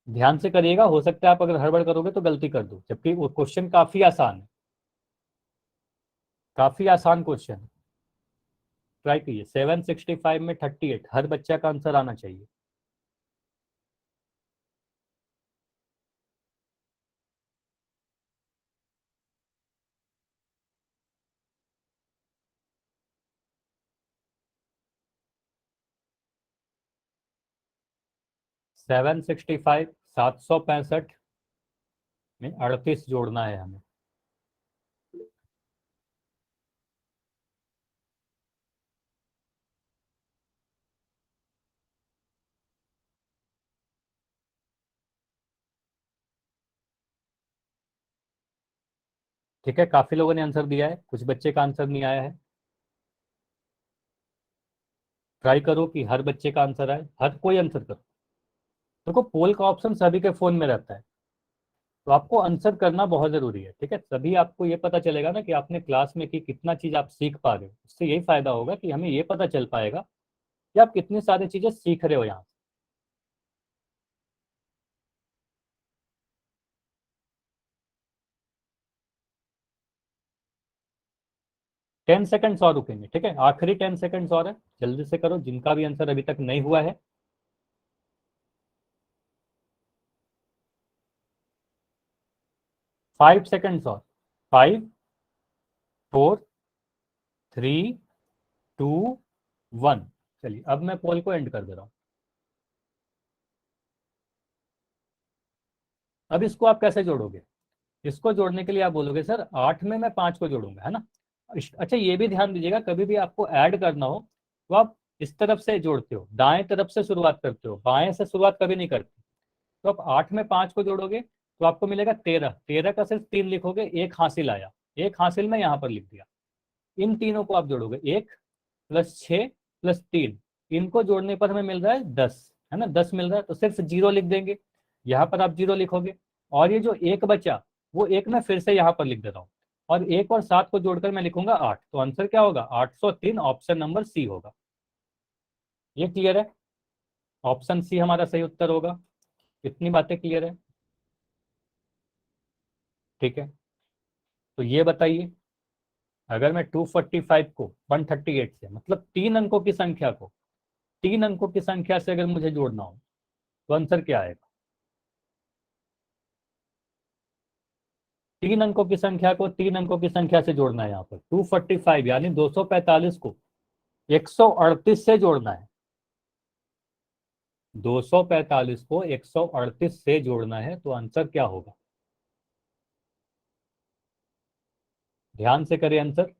ध्यान से करिएगा, हो सकता है आप अगर हड़बड़ करोगे तो गलती कर दो, जबकि वो क्वेश्चन काफी आसान है, काफी आसान क्वेश्चन है। ट्राई कीजिए, 765 में 38, हर बच्चा का आंसर आना चाहिए। सेवन सिक्सटी फाइव 765 में 38 जोड़ना है हमें। ठीक है, काफी लोगों ने आंसर दिया है, कुछ बच्चे का आंसर नहीं आया है। ट्राई करो कि हर बच्चे का आंसर आए, हर कोई आंसर करो। देखो पोल का ऑप्शन सभी के फोन में रहता है, तो आपको आंसर करना बहुत जरूरी है। ठीक है, तभी आपको ये पता चलेगा ना कि आपने क्लास में कि कितना चीज आप सीख पा रहे हो। इससे यही फायदा होगा कि हमें ये पता चल पाएगा कि आप कितनी सारी चीजें सीख रहे हो यहाँ। 10 सेकंड्स और रुकेंगे, ठीक है, आखिरी 10 सेकंड्स और है, जल्दी से करो जिनका भी आंसर अभी तक नहीं हुआ है। 5 सेकंड्स और। 5, 4, 3, 2, 1। चलिए अब मैं पोल को एंड कर दे रहा हूँ। अब इसको आप कैसे जोड़ोगे? इसको जोड़ने के लिए आप बोलोगे सर 8 में मैं 5 को जोड़ूंगा, है ना। अच्छा ये भी ध्यान दीजिएगा, कभी भी आपको ऐड करना हो तो आप इस तरफ से जोड़ते हो, दाएं तरफ से शुरुआत करते हो, बाएं से शुरुआत कभी नहीं करते। तो आप 8 में 5 को जोड़ोगे तो आपको मिलेगा 13। 13 का सिर्फ 3 लिखोगे, एक हासिल आया, एक हासिल में यहाँ पर लिख दिया। इन तीनों को आप जोड़ोगे, 1 + 6 + 3, इनको जोड़ने पर हमें मिल रहा है 10, है ना, 10 मिल रहा है, तो सिर्फ जीरो लिख देंगे, यहाँ पर आप जीरो लिखोगे। और ये जो एक बचा, वो एक मैं फिर से यहाँ पर लिख देता हूँ, और 1 और 7 को जोड़कर मैं लिखूंगा 8। तो आंसर क्या होगा, 803, ऑप्शन नंबर सी होगा। ये क्लियर है? ऑप्शन सी हमारा सही उत्तर होगा। इतनी बातें क्लियर है? ठीक है, तो ये बताइए, अगर मैं 245 को 138 से, मतलब 3 अंकों की संख्या को 3 अंकों की संख्या से अगर मुझे जोड़ना हो तो आंसर क्या आएगा? 3 अंकों की संख्या को 3 अंकों की संख्या से जोड़ना है, यहाँ पर 245 यानी 245 को 138 से जोड़ना है। 245 को 138 से जोड़ना है, तो आंसर क्या होगा? ध्यान से करें आंसर।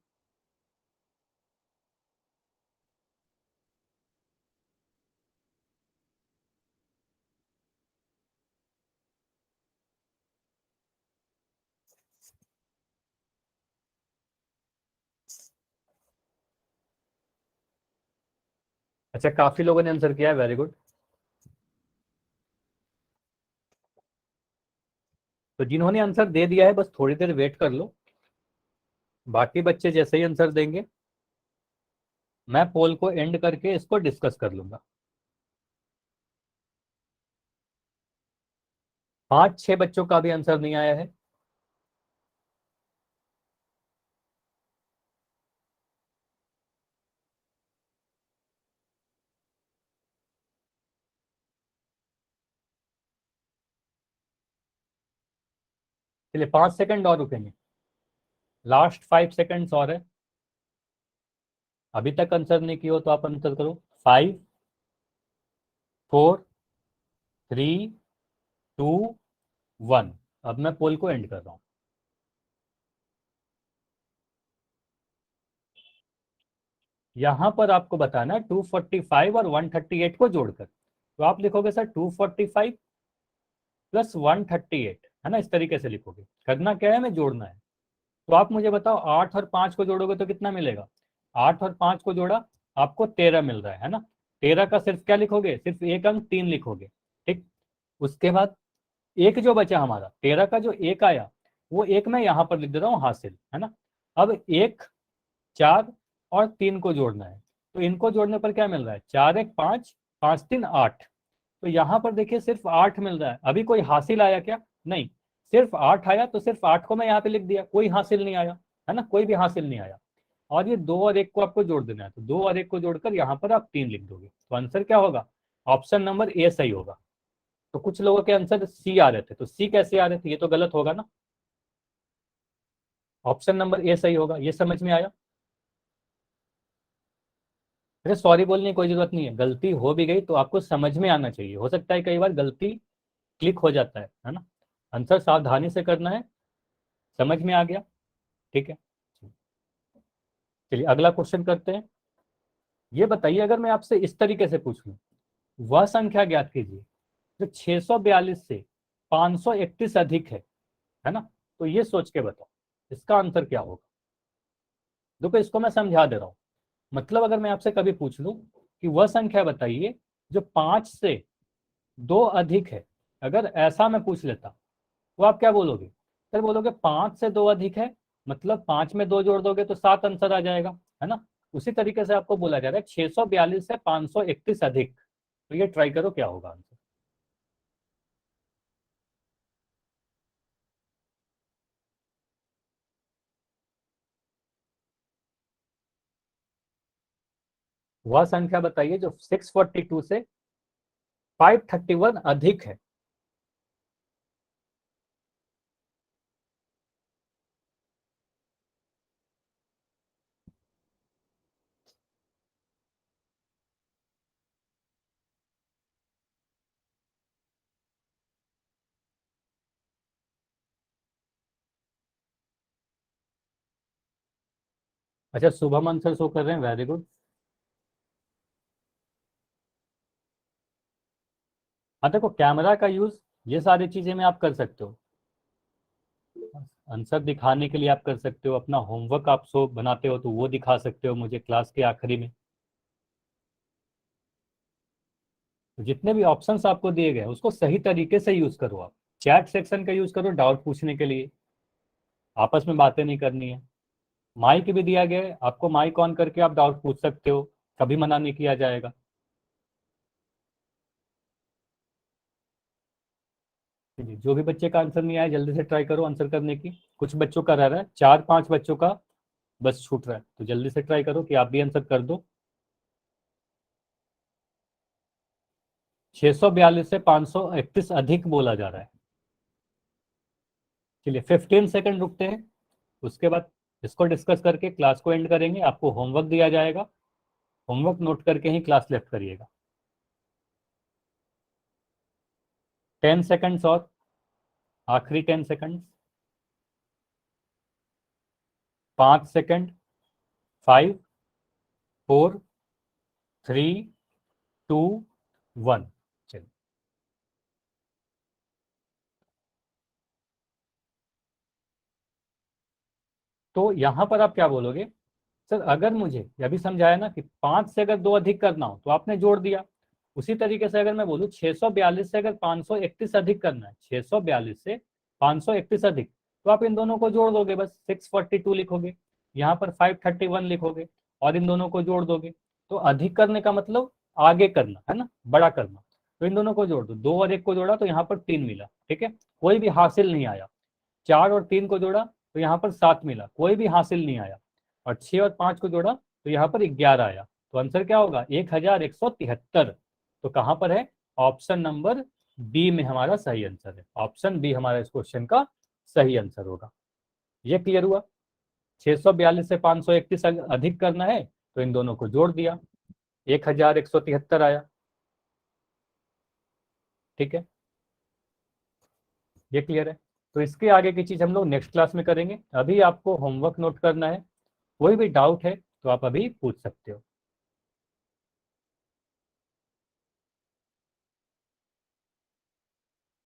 अच्छा, काफी लोगों ने आंसर किया है, वेरी गुड। तो जिन्होंने आंसर दे दिया है बस थोड़ी देर वेट कर लो, बाकी बच्चे जैसे ही आंसर देंगे मैं पोल को एंड करके इसको डिस्कस कर लूंगा। 5-6 बच्चों का भी आंसर नहीं आया है। चलिए 5 सेकंड और रुकेंगे, लास्ट 5 सेकंड्स और है। अभी तक आंसर नहीं किया हो तो आप आंसर करो। 5, 4, 3, 2, 1। अब मैं पोल को एंड कर रहा हूं। यहां पर आपको बताना है 245 और 138 को जोड़कर, तो आप लिखोगे सर 245 प्लस 138, है ना, इस तरीके से लिखोगे। करना क्या है, हमें जोड़ना है। तो आप मुझे बताओ 8 और 5 को जोड़ोगे तो कितना मिलेगा। 8 और 5 को जोड़ा, आपको 13 मिल रहा है ना। 13 का सिर्फ क्या लिखोगे, सिर्फ एक अंक 3 लिखोगे। ठीक। उसके बाद एक जो बचा हमारा 13 का जो एक आया, वो एक मैं यहाँ पर लिख दे रहा हूँ हासिल, है ना। अब 1, 4 और 3 को जोड़ना है, तो इनको जोड़ने पर क्या मिल रहा है, 4 1 5, 5 3 8। तो यहाँ पर देखिए सिर्फ 8 मिल रहा है। अभी कोई हासिल आया क्या, नहीं। सिर्फ 8 आया, तो सिर्फ 8 को मैं यहाँ पे लिख दिया, कोई हासिल नहीं आया, है ना, कोई भी हासिल नहीं आया। और ये 2 और 1 को आपको जोड़ देना है, तो 2 और 1 को जोड़कर यहाँ पर आप 3 लिख दोगे, तो आंसर क्या होगा, ऑप्शन नंबर ए सही होगा। तो कुछ लोगों के आंसर सी आ रहे थे, तो सी कैसे आ रहे थे, ये तो गलत होगा ना। ऑप्शन नंबर ए सही होगा, ये समझ में आया। अरे सॉरी बोलने की कोई जरूरत नहीं है, गलती हो भी गई तो आपको समझ में आना चाहिए, हो सकता है कई बार गलती क्लिक हो जाता है ना। आंसर सावधानी से करना है। समझ में आ गया, ठीक है। चलिए अगला क्वेश्चन करते हैं। ये बताइए, अगर मैं आपसे इस तरीके से पूछ लूं, वह संख्या ज्ञात कीजिए जो 642 से 531 अधिक है ना। तो ये सोच के बताओ इसका आंसर क्या होगा। देखो इसको मैं समझा दे रहा हूं। मतलब अगर मैं आपसे कभी पूछ लूं कि वह संख्या बताइए जो 5 से 2 अधिक है, अगर ऐसा मैं पूछ लेता, तो आप क्या बोलोगे, फिर बोलोगे 5 से 2 अधिक है, मतलब 5 में 2 जोड़ दोगे तो 7 आंसर आ जाएगा, है ना। उसी तरीके से आपको बोला जा रहा है 642 से 531 अधिक, तो ये ट्राई करो क्या होगा आंसर। वह संख्या बताइए जो 642 से 531 अधिक है। अच्छा, शुभम आंसर शो कर रहे हैं, वेरी गुड। हाँ देखो, कैमरा का यूज ये सारी चीजें में आप कर सकते हो। आंसर दिखाने के लिए आप कर सकते हो, अपना होमवर्क आप सो बनाते हो तो वो दिखा सकते हो मुझे क्लास के आखिरी में। तो जितने भी ऑप्शंस आपको दिए गए उसको सही तरीके से यूज करो आप। चैट सेक्शन का यूज करो डाउट पूछने के लिए, आपस में बातें नहीं करनी है। माइक भी दिया गया है, आपको माइक ऑन करके आप डाउट पूछ सकते हो, कभी मना नहीं किया जाएगा। जी, जो भी बच्चे का आंसर नहीं आया जल्दी से ट्राई करो आंसर करने की। कुछ बच्चों का रह रहा है, 4-5 बच्चों का बस छूट रहा है, तो जल्दी से ट्राई करो कि आप भी आंसर कर दो। 642 से 531 अधिक बोला जा रहा है। चलिए 15 सेकंड रुकते हैं, उसके बाद इसको डिस्कस करके क्लास को एंड करेंगे। आपको होमवर्क दिया जाएगा, होमवर्क नोट करके ही क्लास लेफ्ट करिएगा। 10 सेकंड्स और, आखिरी 10 सेकंड। 5 सेकंड, 5, 4, 3, 2, 1। चलिए, तो यहां पर आप क्या बोलोगे, सर अगर मुझे अभी समझाया ना कि 5 से अगर 2 अधिक करना हो तो आपने जोड़ दिया। उसी तरीके से अगर मैं बोलूँ 642 से अगर 531 अधिक करना है, 642 से 531 अधिक, तो आप इन दोनों को जोड़ दोगे, बस 642 लिखोगे, यहाँ पर 531 लिखोगे और इन दोनों को जोड़ दोगे। तो अधिक करने का मतलब आगे करना है ना, बड़ा करना। तो इन दोनों को जोड़ दो, 2 और 1 को जोड़ा तो यहाँ पर 3 मिला, ठीक है, कोई भी हासिल नहीं आया। 4 और 3 को जोड़ा तो यहाँ पर 7 मिला, कोई भी हासिल नहीं आया। और 6 और 5 को जोड़ा तो यहाँ पर 11 आया। तो आंसर क्या होगा, 1173। तो कहाँ पर है, ऑप्शन नंबर बी में हमारा सही आंसर है। ऑप्शन बी हमारा इस क्वेश्चन का सही आंसर होगा। ये क्लियर हुआ। 642 से 531 अधिक करना है तो इन दोनों को जोड़ दिया, 1173 आया। ठीक है, ये क्लियर है। तो इसके आगे की चीज हम लोग नेक्स्ट क्लास में करेंगे। अभी आपको होमवर्क नोट करना है, कोई भी डाउट है तो आप अभी पूछ सकते हो।